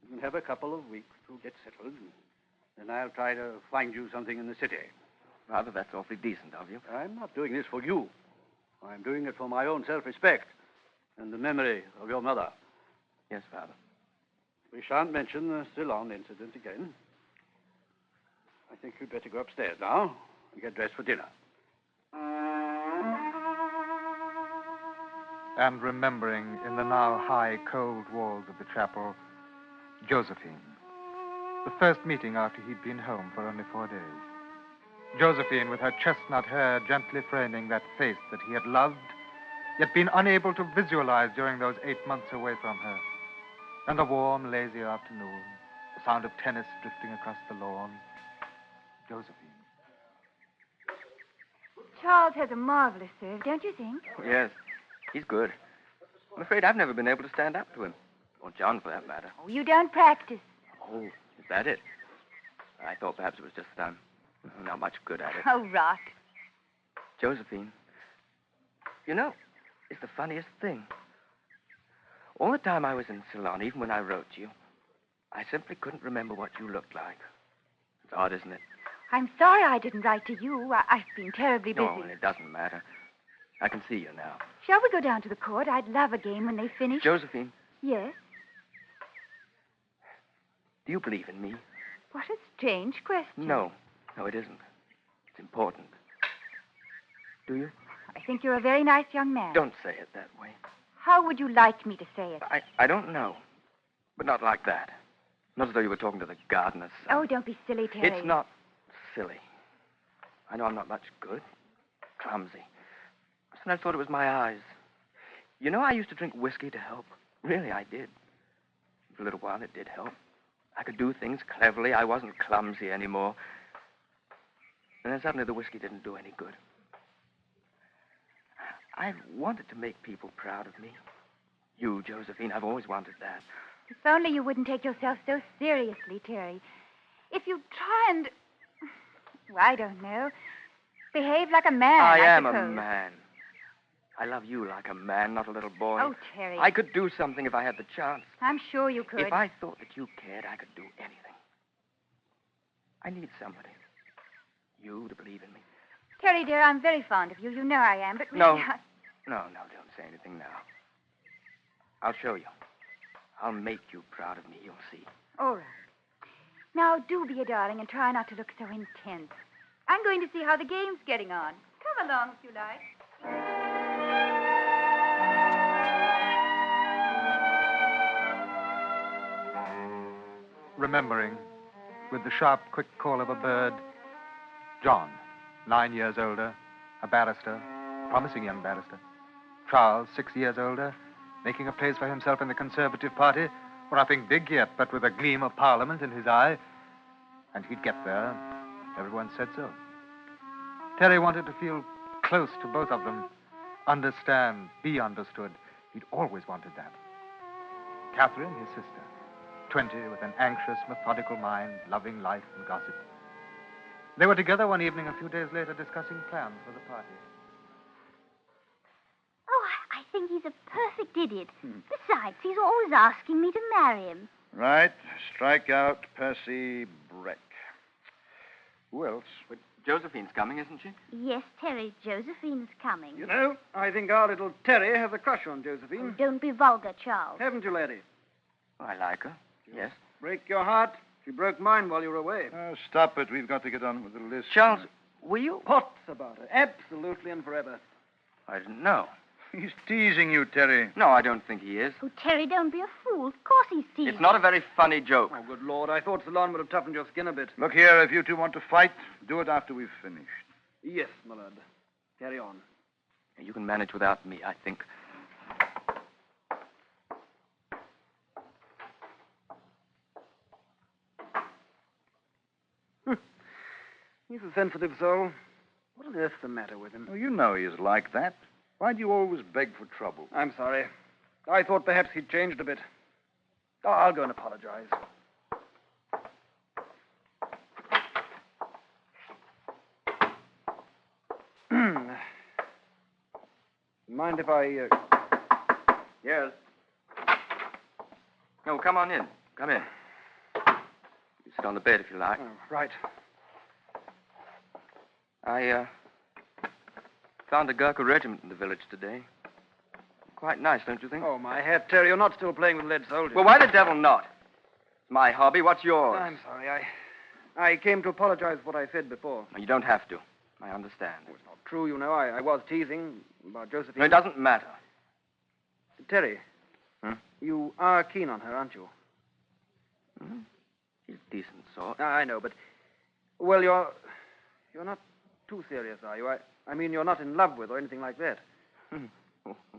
You can have a couple of weeks to get settled, and I'll try to find you something in the city. Father, that's awfully decent of you. I'm not doing this for you. I'm doing it for my own self-respect and the memory of your mother. Yes, Father. We shan't mention the Ceylon incident again. I think you'd better go upstairs now and get dressed for dinner. And remembering in the now high, cold walls of the chapel, Josephine. The first meeting after he'd been home for only 4 days. Josephine, with her chestnut hair gently framing that face that he had loved, yet been unable to visualize during those 8 months away from her. And the warm, lazy afternoon, the sound of tennis drifting across the lawn. Josephine. Charles has a marvelous serve, don't you think? Yes. He's good. I'm afraid I've never been able to stand up to him. Or John, for that matter. Oh, you don't practice. Oh, is that it? I thought perhaps it was just that I'm not much good at it. Oh, rot. Josephine, you know, it's the funniest thing. All the time I was in Ceylon, even when I wrote to you, I simply couldn't remember what you looked like. It's odd, isn't it? I'm sorry I didn't write to you. I've been terribly busy. No, it doesn't matter. I can see you now. Shall we go down to the court? I'd love a game when they finish. Josephine, Yes? do you believe in me? What a strange question. No, it isn't. It's important. Do you? I think you're a very nice young man. Don't say it that way. How would you like me to say it? I don't know. But not like that. Not as though you were talking to the gardener's son. Oh, don't be silly, Terry. It's not silly. I know I'm not much good. Clumsy. Sometimes I thought it was my eyes. You know, I used to drink whiskey to help. Really, I did. For a little while, it did help. I could do things cleverly. I wasn't clumsy anymore. And then suddenly the whiskey didn't do any good. I wanted to make people proud of me. You, Josephine, I've always wanted that. If only you wouldn't take yourself so seriously, Terry. If you try and... Well, I don't know. Behave like a man, I am a suppose. man. I love you like a man, not a little boy. Oh, Terry. I could do something if I had the chance. I'm sure you could. If I thought that you cared, I could do anything. I need somebody. You to believe in me. Terry, dear, I'm very fond of you. You know I am, but really... No. No, don't say anything now. I'll show you. I'll make you proud of me, you'll see. All right. Now, do be a darling and try not to look so intense. I'm going to see how the game's getting on. Come along if you like. Remembering, with the sharp, quick call of a bird, John, 9 years older, a barrister, promising young barrister. Charles, 6 years older, making a place for himself in the Conservative Party, nothing big yet, but with a gleam of Parliament in his eye. And he'd get there. Everyone said so. Terry wanted to feel close to both of them, understand, be understood. He'd always wanted that. Catherine, his sister, 20, with an anxious, methodical mind, loving life and gossip. They were together one evening a few days later discussing plans for the party. Oh, I think he's a perfect idiot. Besides, he's always asking me to marry him. Right. Strike out Percy Breck. Who else? But Josephine's coming, isn't she? Yes, Terry, Josephine's coming. You know, I think our little Terry has a crush on Josephine. Oh, don't be vulgar, Charles. Haven't you, laddie? Oh, I like her. Yes. Break your heart. She broke mine while you were away. Oh, stop it. We've got to get on with the list. Charles, were you... Pots about her. Absolutely and forever. I didn't know. He's teasing you, Terry. No, I don't think he is. Oh, Terry, don't be a fool. Of course he's teasing. It's not a very funny joke. Oh, good Lord. I thought Salon would have toughened your skin a bit. Look here, if you two want to fight, do it after we've finished. Yes, my lord. Carry on. You can manage without me, I think. He's a sensitive soul. What on earth's the matter with him? Oh, you know he is like that. Why do you always beg for trouble? I'm sorry. I thought perhaps he'd changed a bit. Oh, I'll go and apologize. Mind if I... Yes. No, come on in. Come in. You sit on the bed if you like. Oh, right. I found a Gurkha regiment in the village today. Quite nice, don't you think? Oh, my hat, Terry, you're not still playing with lead soldiers. Well, why the devil not? It's my hobby. What's yours? I'm sorry. I came to apologize for what I said before. You don't have to. I understand. Well, it's not true, you know. I was teasing about Josephine. No, it doesn't matter. Terry, you are keen on her, aren't you? She's a decent sort. I know, but... Well, you're not too serious, are you? I mean, you're not in love with or anything like that.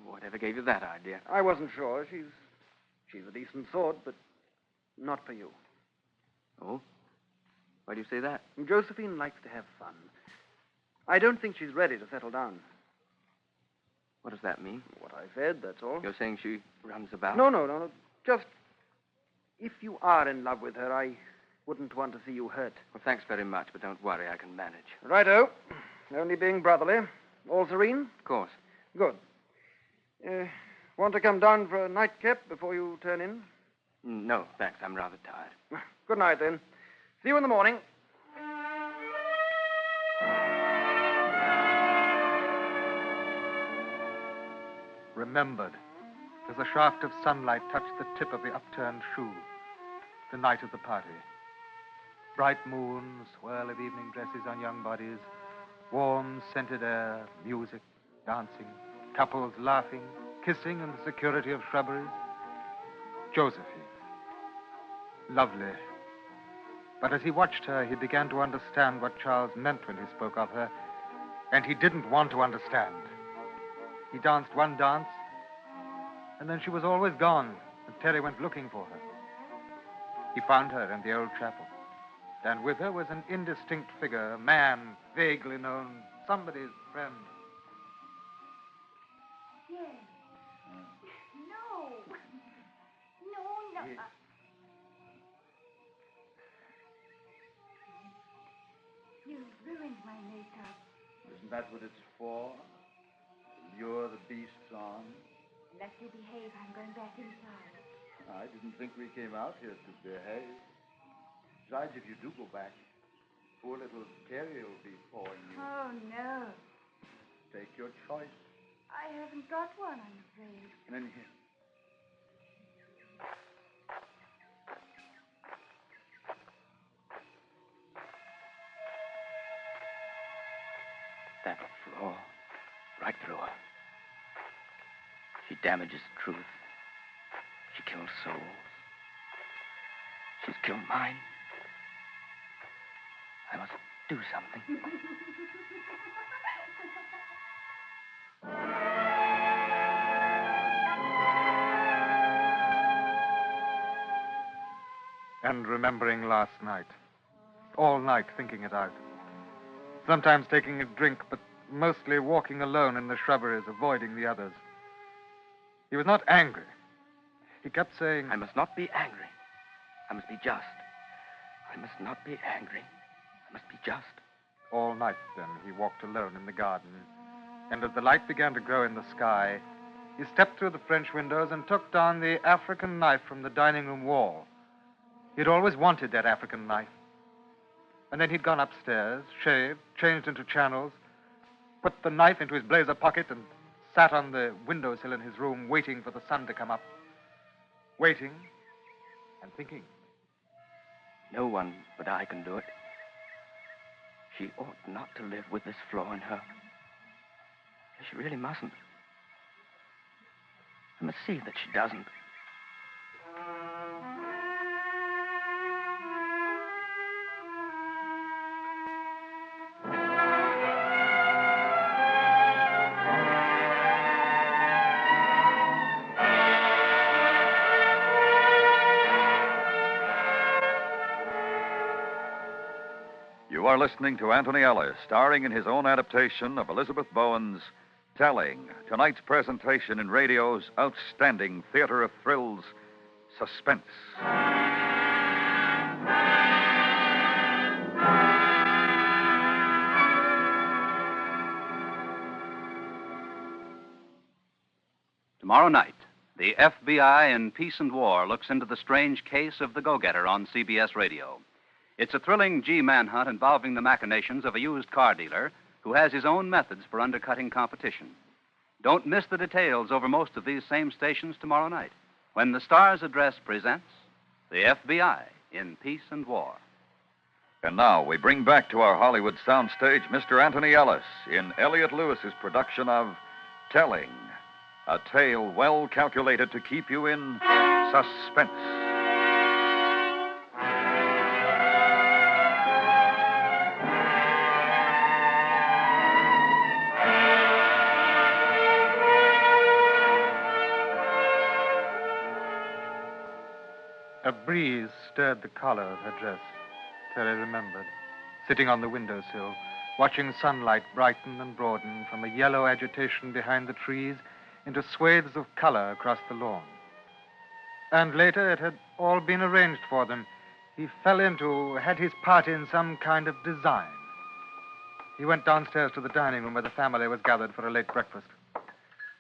Whatever gave you that idea? I wasn't sure. She's a decent sort, but not for you. Oh? Why do you say that? Josephine likes to have fun. I don't think she's ready to settle down. What does that mean? What I said, that's all. You're saying she runs about? No. Just, if you are in love with her, I wouldn't want to see you hurt. Well, thanks very much, but don't worry. I can manage. Righto. Only being brotherly. All serene? Of course. Good. Want to come down for a nightcap before you turn in? No, thanks. I'm rather tired. Good night, then. See you in the morning. Remembered as a shaft of sunlight touched the tip of the upturned shoe. The night of the party. Bright moon, swirl of evening dresses on young bodies, warm, scented air, music, dancing, couples laughing, kissing in the security of shrubberies. Josephine. Lovely. But as he watched her, he began to understand what Charles meant when he spoke of her, and he didn't want to understand. He danced one dance, and then she was always gone, and Terry went looking for her. He found her in the old chapel. And with her was an indistinct figure, a man vaguely known, somebody's friend. Yes. No. No. You ruined my makeup. Isn't that what it's for? To lure the beasts on? Unless you behave, I'm going back inside. I didn't think we came out here to behave. Besides, if you do go back, poor little Terry will be pawing you. Oh, no. Take your choice. I haven't got one, I'm afraid. And then here. That flaw, right through her. She damages truth. She kills souls. She's killed mine. I must do something. And remembering last night. All night thinking it out. Sometimes taking a drink, but mostly walking alone in the shrubberies, avoiding the others. He was not angry. He kept saying, I must not be angry. I must be just. I must not be angry. I must be just. All night, then, he walked alone in the garden. And as the light began to grow in the sky, he stepped through the French windows and took down the African knife from the dining room wall. He'd always wanted that African knife. And then he'd gone upstairs, shaved, changed into channels, put the knife into his blazer pocket, and sat on the windowsill in his room waiting for the sun to come up. Waiting and thinking. No one but I can do it. She ought not to live with this flaw in her. She really mustn't. I must see that she doesn't. You are listening to Anthony Ellis, starring in his own adaptation of Elizabeth Bowen's Telling, tonight's presentation in radio's outstanding theater of thrills, Suspense. Tomorrow night, the FBI in Peace and War looks into the strange case of the go-getter on CBS Radio. It's a thrilling G manhunt involving the machinations of a used car dealer who has his own methods for undercutting competition. Don't miss the details over most of these same stations tomorrow night when the Stars Address presents the FBI in Peace and War. And now we bring back to our Hollywood soundstage Mr. Anthony Ellis in Elliot Lewis's production of Telling, a tale well calculated to keep you in suspense. A breeze stirred the collar of her dress, Terry remembered, sitting on the windowsill, watching sunlight brighten and broaden from a yellow agitation behind the trees into swathes of color across the lawn. And later it had all been arranged for them. He had his part in some kind of design. He went downstairs to the dining room where the family was gathered for a late breakfast.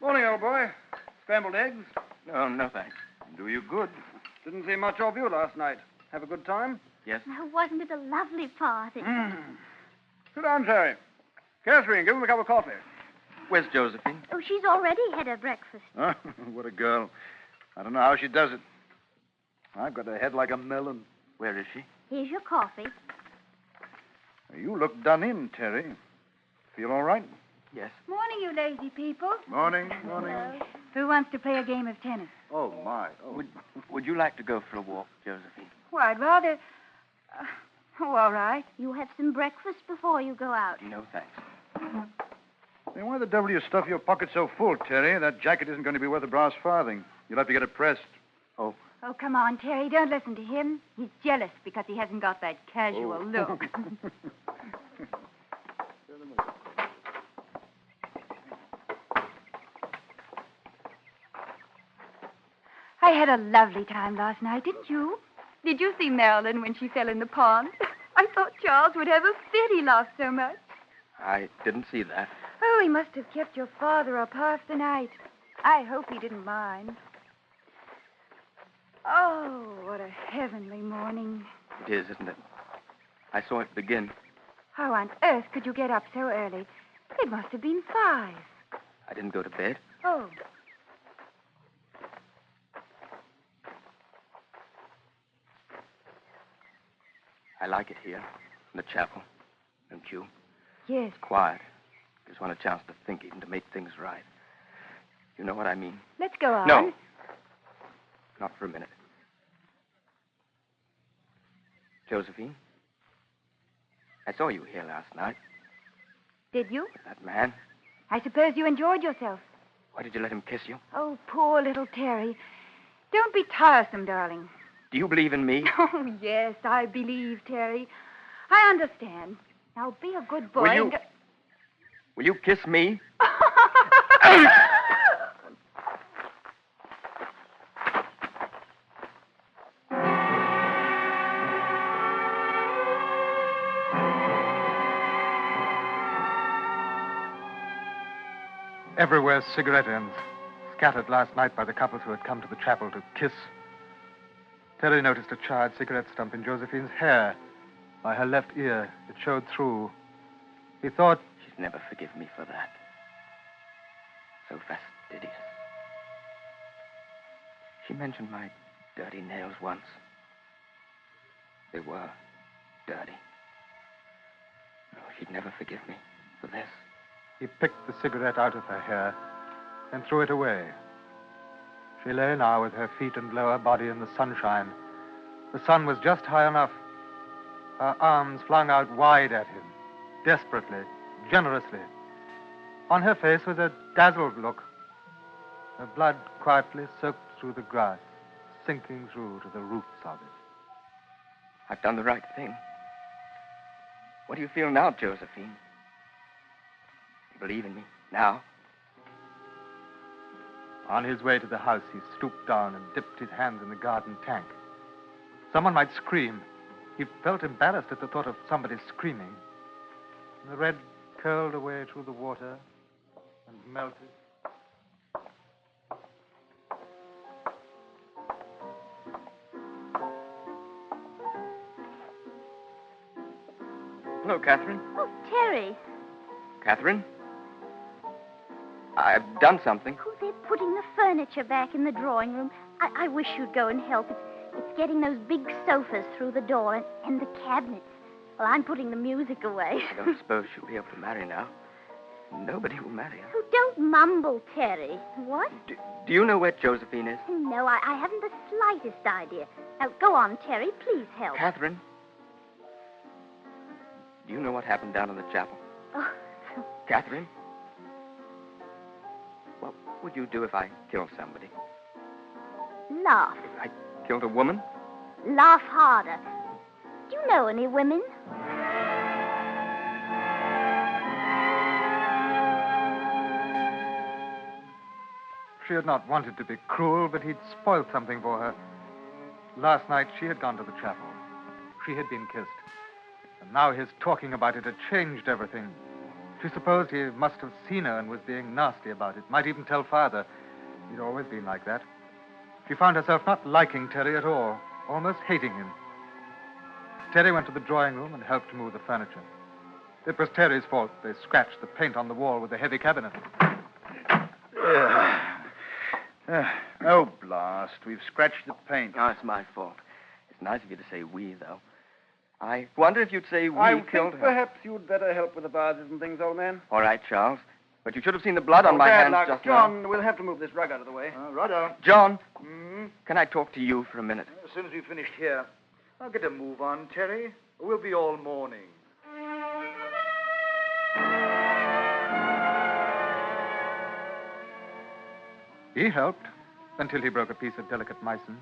Morning, old boy. Scrambled eggs? Oh, no, thanks. Do you good. Didn't see much of you last night. Have a good time? Yes. Oh, wasn't it a lovely party? Sit down, Terry. Catherine, give him a cup of coffee. Where's Josephine? Oh, she's already had her breakfast. Oh, what a girl. I don't know how she does it. I've got a head like a melon. Where is she? Here's your coffee. You look done in, Terry. Feel all right? Yes. Morning, you lazy people. Morning, morning. Who wants to play a game of tennis? Oh, my. Oh. Would you like to go for a walk, Josephine? Well, I'd rather... all right. You have some breakfast before you go out. No, thanks. Hey, why the devil do you stuff your pockets so full, Terry? That jacket isn't going to be worth a brass farthing. You'll have to get it pressed. Oh, Oh, come on, Terry. Don't listen to him. He's jealous because he hasn't got that casual look. I had a lovely time last night, didn't you? Did you see Marilyn when she fell in the pond? I thought Charles would have a fit. He laughed so much. I didn't see that. Oh, he must have kept your father up half the night. I hope he didn't mind. Oh, what a heavenly morning. It is, isn't it? I saw it begin. How on earth could you get up so early? It must have been 5. I didn't go to bed. Oh. I like it here, in the chapel. Don't you? Yes. Quiet. Gives one a chance to think, even to make things right. You know what I mean? Let's go on. No. Not for a minute. Josephine? I saw you here last night. Did you? With that man. I suppose you enjoyed yourself. Why did you let him kiss you? Oh, poor little Terry. Don't be tiresome, darling. Do you believe in me? Oh, yes, I believe, Terry. I understand. Now, be a good boy. Will you kiss me? Everywhere cigarette ends, scattered last night by the couples who had come to the chapel to kiss. Terry noticed a charred cigarette stump in Josephine's hair. By her left ear, it showed through. He thought... She'd never forgive me for that. So fastidious. She mentioned my dirty nails once. They were dirty. No, she'd never forgive me for this. He picked the cigarette out of her hair and threw it away. She lay now with her feet and lower body in the sunshine. The sun was just high enough. Her arms flung out wide at him, desperately, generously. On her face was a dazzled look. Her blood quietly soaked through the grass, sinking through to the roots of it. I've done the right thing. What do you feel now, Josephine? You believe in me now? On his way to the house, he stooped down and dipped his hands in the garden tank. Someone might scream. He felt embarrassed at the thought of somebody screaming. The red curled away through the water and melted. Hello, Catherine. Oh, Terry. Catherine? I've done something. Oh, they're putting the furniture back in the drawing room. I wish you'd go and help. It's getting those big sofas through the door and the cabinets. Well, I'm putting the music away. I don't suppose she'll be able to marry now. Nobody will marry her. Oh, don't mumble, Terry. What? Do you know where Josephine is? No, I haven't the slightest idea. Now, go on, Terry. Please help. Catherine? Do you know what happened down in the chapel? Oh. Catherine? What would you do if I killed somebody? Laugh. If I killed a woman? Laugh harder. Do you know any women? She had not wanted to be cruel, but he'd spoiled something for her. Last night, she had gone to the chapel. She had been kissed. And now his talking about it had changed everything. She supposed he must have seen her and was being nasty about it. Might even tell Father. He'd always been like that. She found herself not liking Terry at all, almost hating him. Terry went to the drawing room and helped move the furniture. It was Terry's fault. They scratched the paint on the wall with a heavy cabinet. Oh, blast. We've scratched the paint. Oh, it's my fault. It's nice of you to say we, though. I wonder if you'd say we killed her. Perhaps you'd better help with the vases and things, old man. All right, Charles. But you should have seen the blood on my hands just now. John, we'll have to move this rug out of the way. Righto. John, can I talk to you for a minute? As soon as we've finished here. I'll get a move on, Terry. We'll be all morning. He helped until he broke a piece of delicate meissen.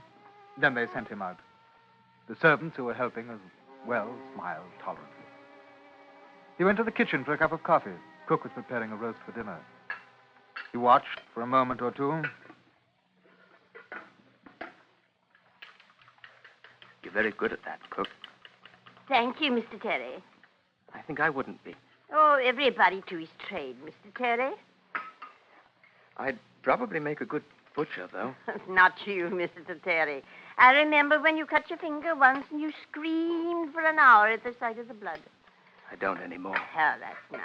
Then they sent him out. The servants who were helping as well smiled tolerantly. He went to the kitchen for a cup of coffee. Cook was preparing a roast for dinner. He watched for a moment or two. You're very good at that, Cook. Thank you, Mr. Terry. I think I wouldn't be. Oh, everybody to his trade, Mr. Terry. I'd probably make a good butcher, though. Not you, Mr. Terry. I remember when you cut your finger once and you screamed for an hour at the sight of the blood. I don't anymore. Oh, that's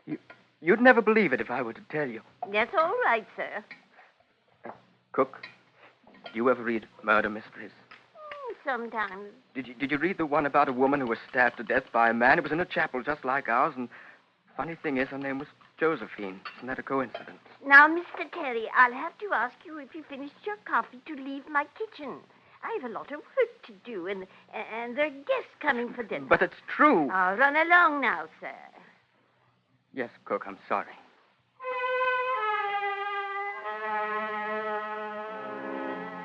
nice. You'd never believe it if I were to tell you. That's all right, sir. Cook, do you ever read murder mysteries? Sometimes. Did you read the one about a woman who was stabbed to death by a man? It was in a chapel just like ours, and funny thing is, her name was Josephine. Isn't that a coincidence? Now, Mr. Terry, I'll have to ask you if you finished your coffee to leave my kitchen. I have a lot of work to do, and there are guests coming for dinner. But it's true. I'll run along now, sir. Yes, Cook, I'm sorry.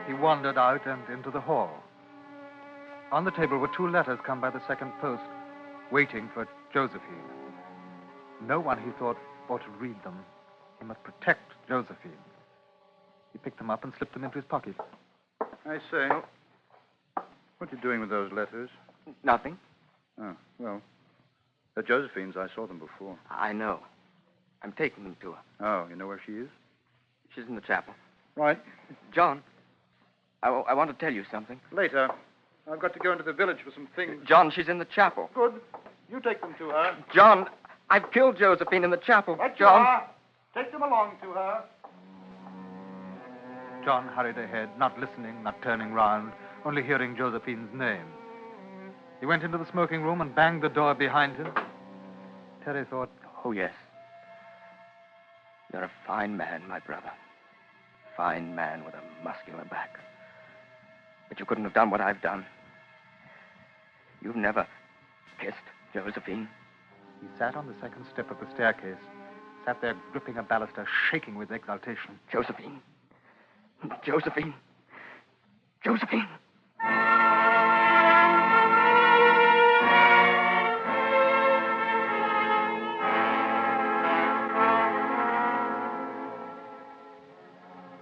He wandered out and into the hall. On the table were 2 letters come by the second post, waiting for Josephine. No one, he thought, ought to read them. He must protect Josephine. He picked them up and slipped them into his pocket. I say, what are you doing with those letters? Nothing. Oh, well, they're Josephine's. I saw them before. I know. I'm taking them to her. Oh, you know where she is? She's in the chapel. Right. John, I want to tell you something. Later. I've got to go into the village for some things. John, she's in the chapel. Good. You take them to her. John, I've killed Josephine in the chapel. Right, John. you are. Take them along to her. John hurried ahead, not listening, not turning round, only hearing Josephine's name. He went into the smoking room and banged the door behind him. Terry thought, Oh, yes. You're a fine man, my brother. Fine man with a muscular back. But you couldn't have done what I've done. You've never kissed Josephine. He sat on the second step of the staircase, sat there gripping a baluster, shaking with exultation. Josephine. Josephine. Josephine.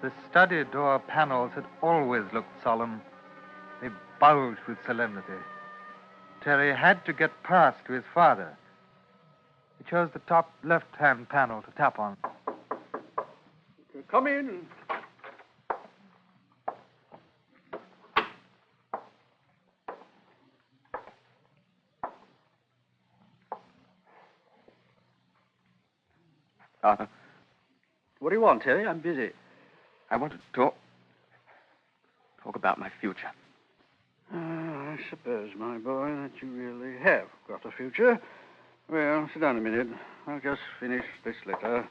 The study door panels had always looked solemn. They bulged with solemnity. Terry had to get past to his father. He chose the top left-hand panel to tap on. Come in. Arthur. What do you want, Terry? I'm busy. I want to talk about my future. I suppose, my boy, that you really have got a future. Well, sit down a minute. I'll just finish this letter.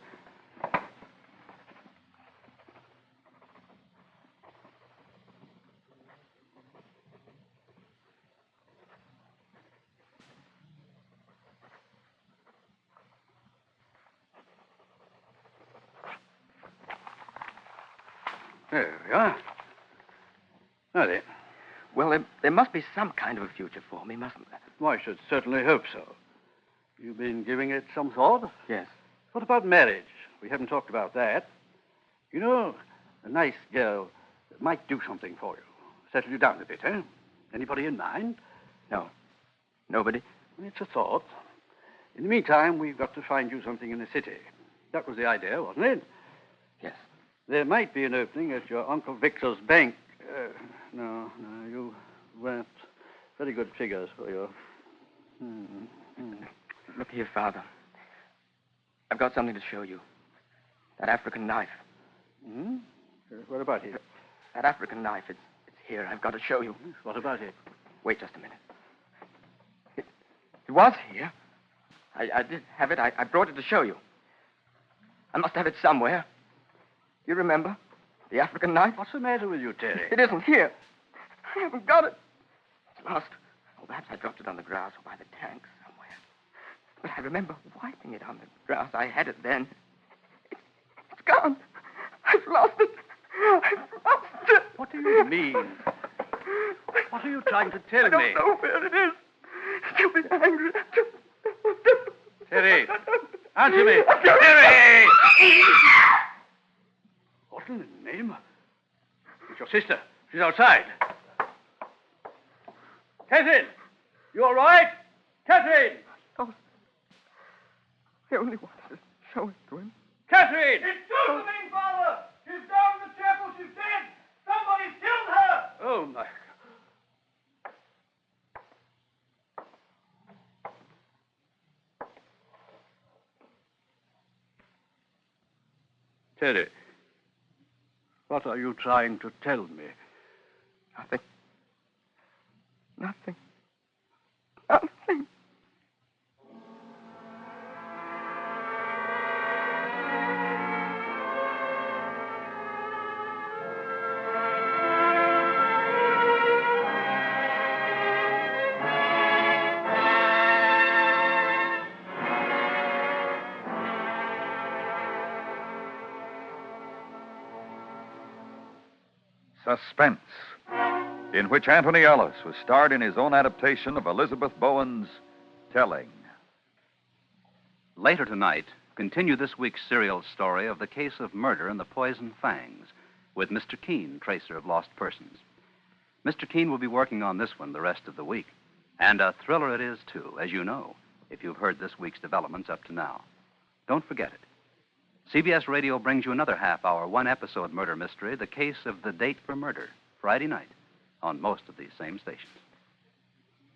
There we are. Now then. Well, there must be some kind of a future for me, mustn't there? Well, I should certainly hope so. You've been giving it some thought? Yes. What about marriage? We haven't talked about that. You know, a nice girl might do something for you. Settle you down a bit, eh? Anybody in mind? No. Nobody? It's a thought. In the meantime, we've got to find you something in the city. That was the idea, wasn't it? Yes. There might be an opening at your Uncle Victor's bank. No, you weren't very good figures for you. Look here, Father. I've got something to show you. That African knife. Hmm? What about it? That African knife, it's here. I've got to show you. What about it? Wait just a minute. It was here. I did have it. I brought it to show you. I must have it somewhere. You remember? The African knife? What's the matter with you, Terry? It isn't here. I haven't got it. It's lost. Or perhaps I dropped it on the grass or by the tank somewhere. But I remember wiping it on the grass. I had it then. It's gone. I've lost it. I've lost it. What do you mean? What are you trying to tell me? I don't know where it is. She'll be angry. Terry, answer me. Terry! What in the name? It's your sister. She's outside. Catherine! You all right? Catherine! Oh, I only wanted to show it to him. Catherine! It's Josephine, Father! She's down in the chapel. She's dead. Somebody's killed her. Oh, my God. Terry, what are you trying to tell me? Nothing. Nothing. Nothing. Suspense, in which Anthony Ellis was starred in his own adaptation of Elizabeth Bowen's Telling. Later tonight, continue this week's serial story of the case of murder in the Poison Fangs with Mr. Keene, tracer of lost persons. Mr. Keene will be working on this one the rest of the week. And a thriller it is, too, as you know, if you've heard this week's developments up to now. Don't forget it. CBS Radio brings you another half-hour, one-episode murder mystery, The Case of the Date for Murder, Friday night, on most of these same stations.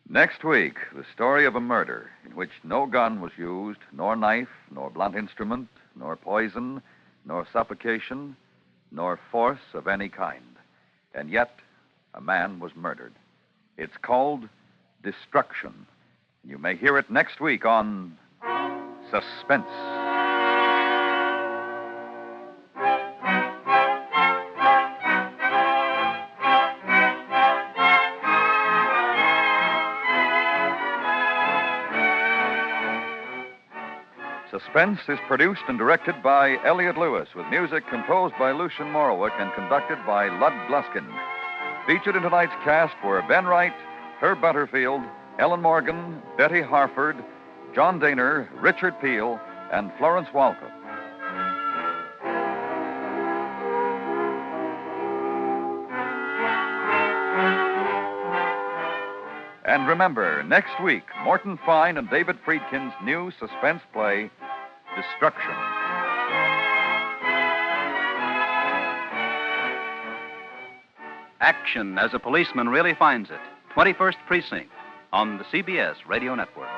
Next week, the story of a murder in which no gun was used, nor knife, nor blunt instrument, nor poison, nor suffocation, nor force of any kind. And yet, a man was murdered. It's called Destruction. You may hear it next week on Suspense. Suspense is produced and directed by Elliott Lewis, with music composed by Lucien Morawick and conducted by Lud Gluskin. Featured in tonight's cast were Ben Wright, Herb Butterfield, Ellen Morgan, Betty Harford, John Daner, Richard Peel, and Florence Walcott. And remember, next week, Morton Fine and David Friedkin's new suspense play, Destruction. Action as a policeman really finds it. 21st Precinct on the CBS Radio Network.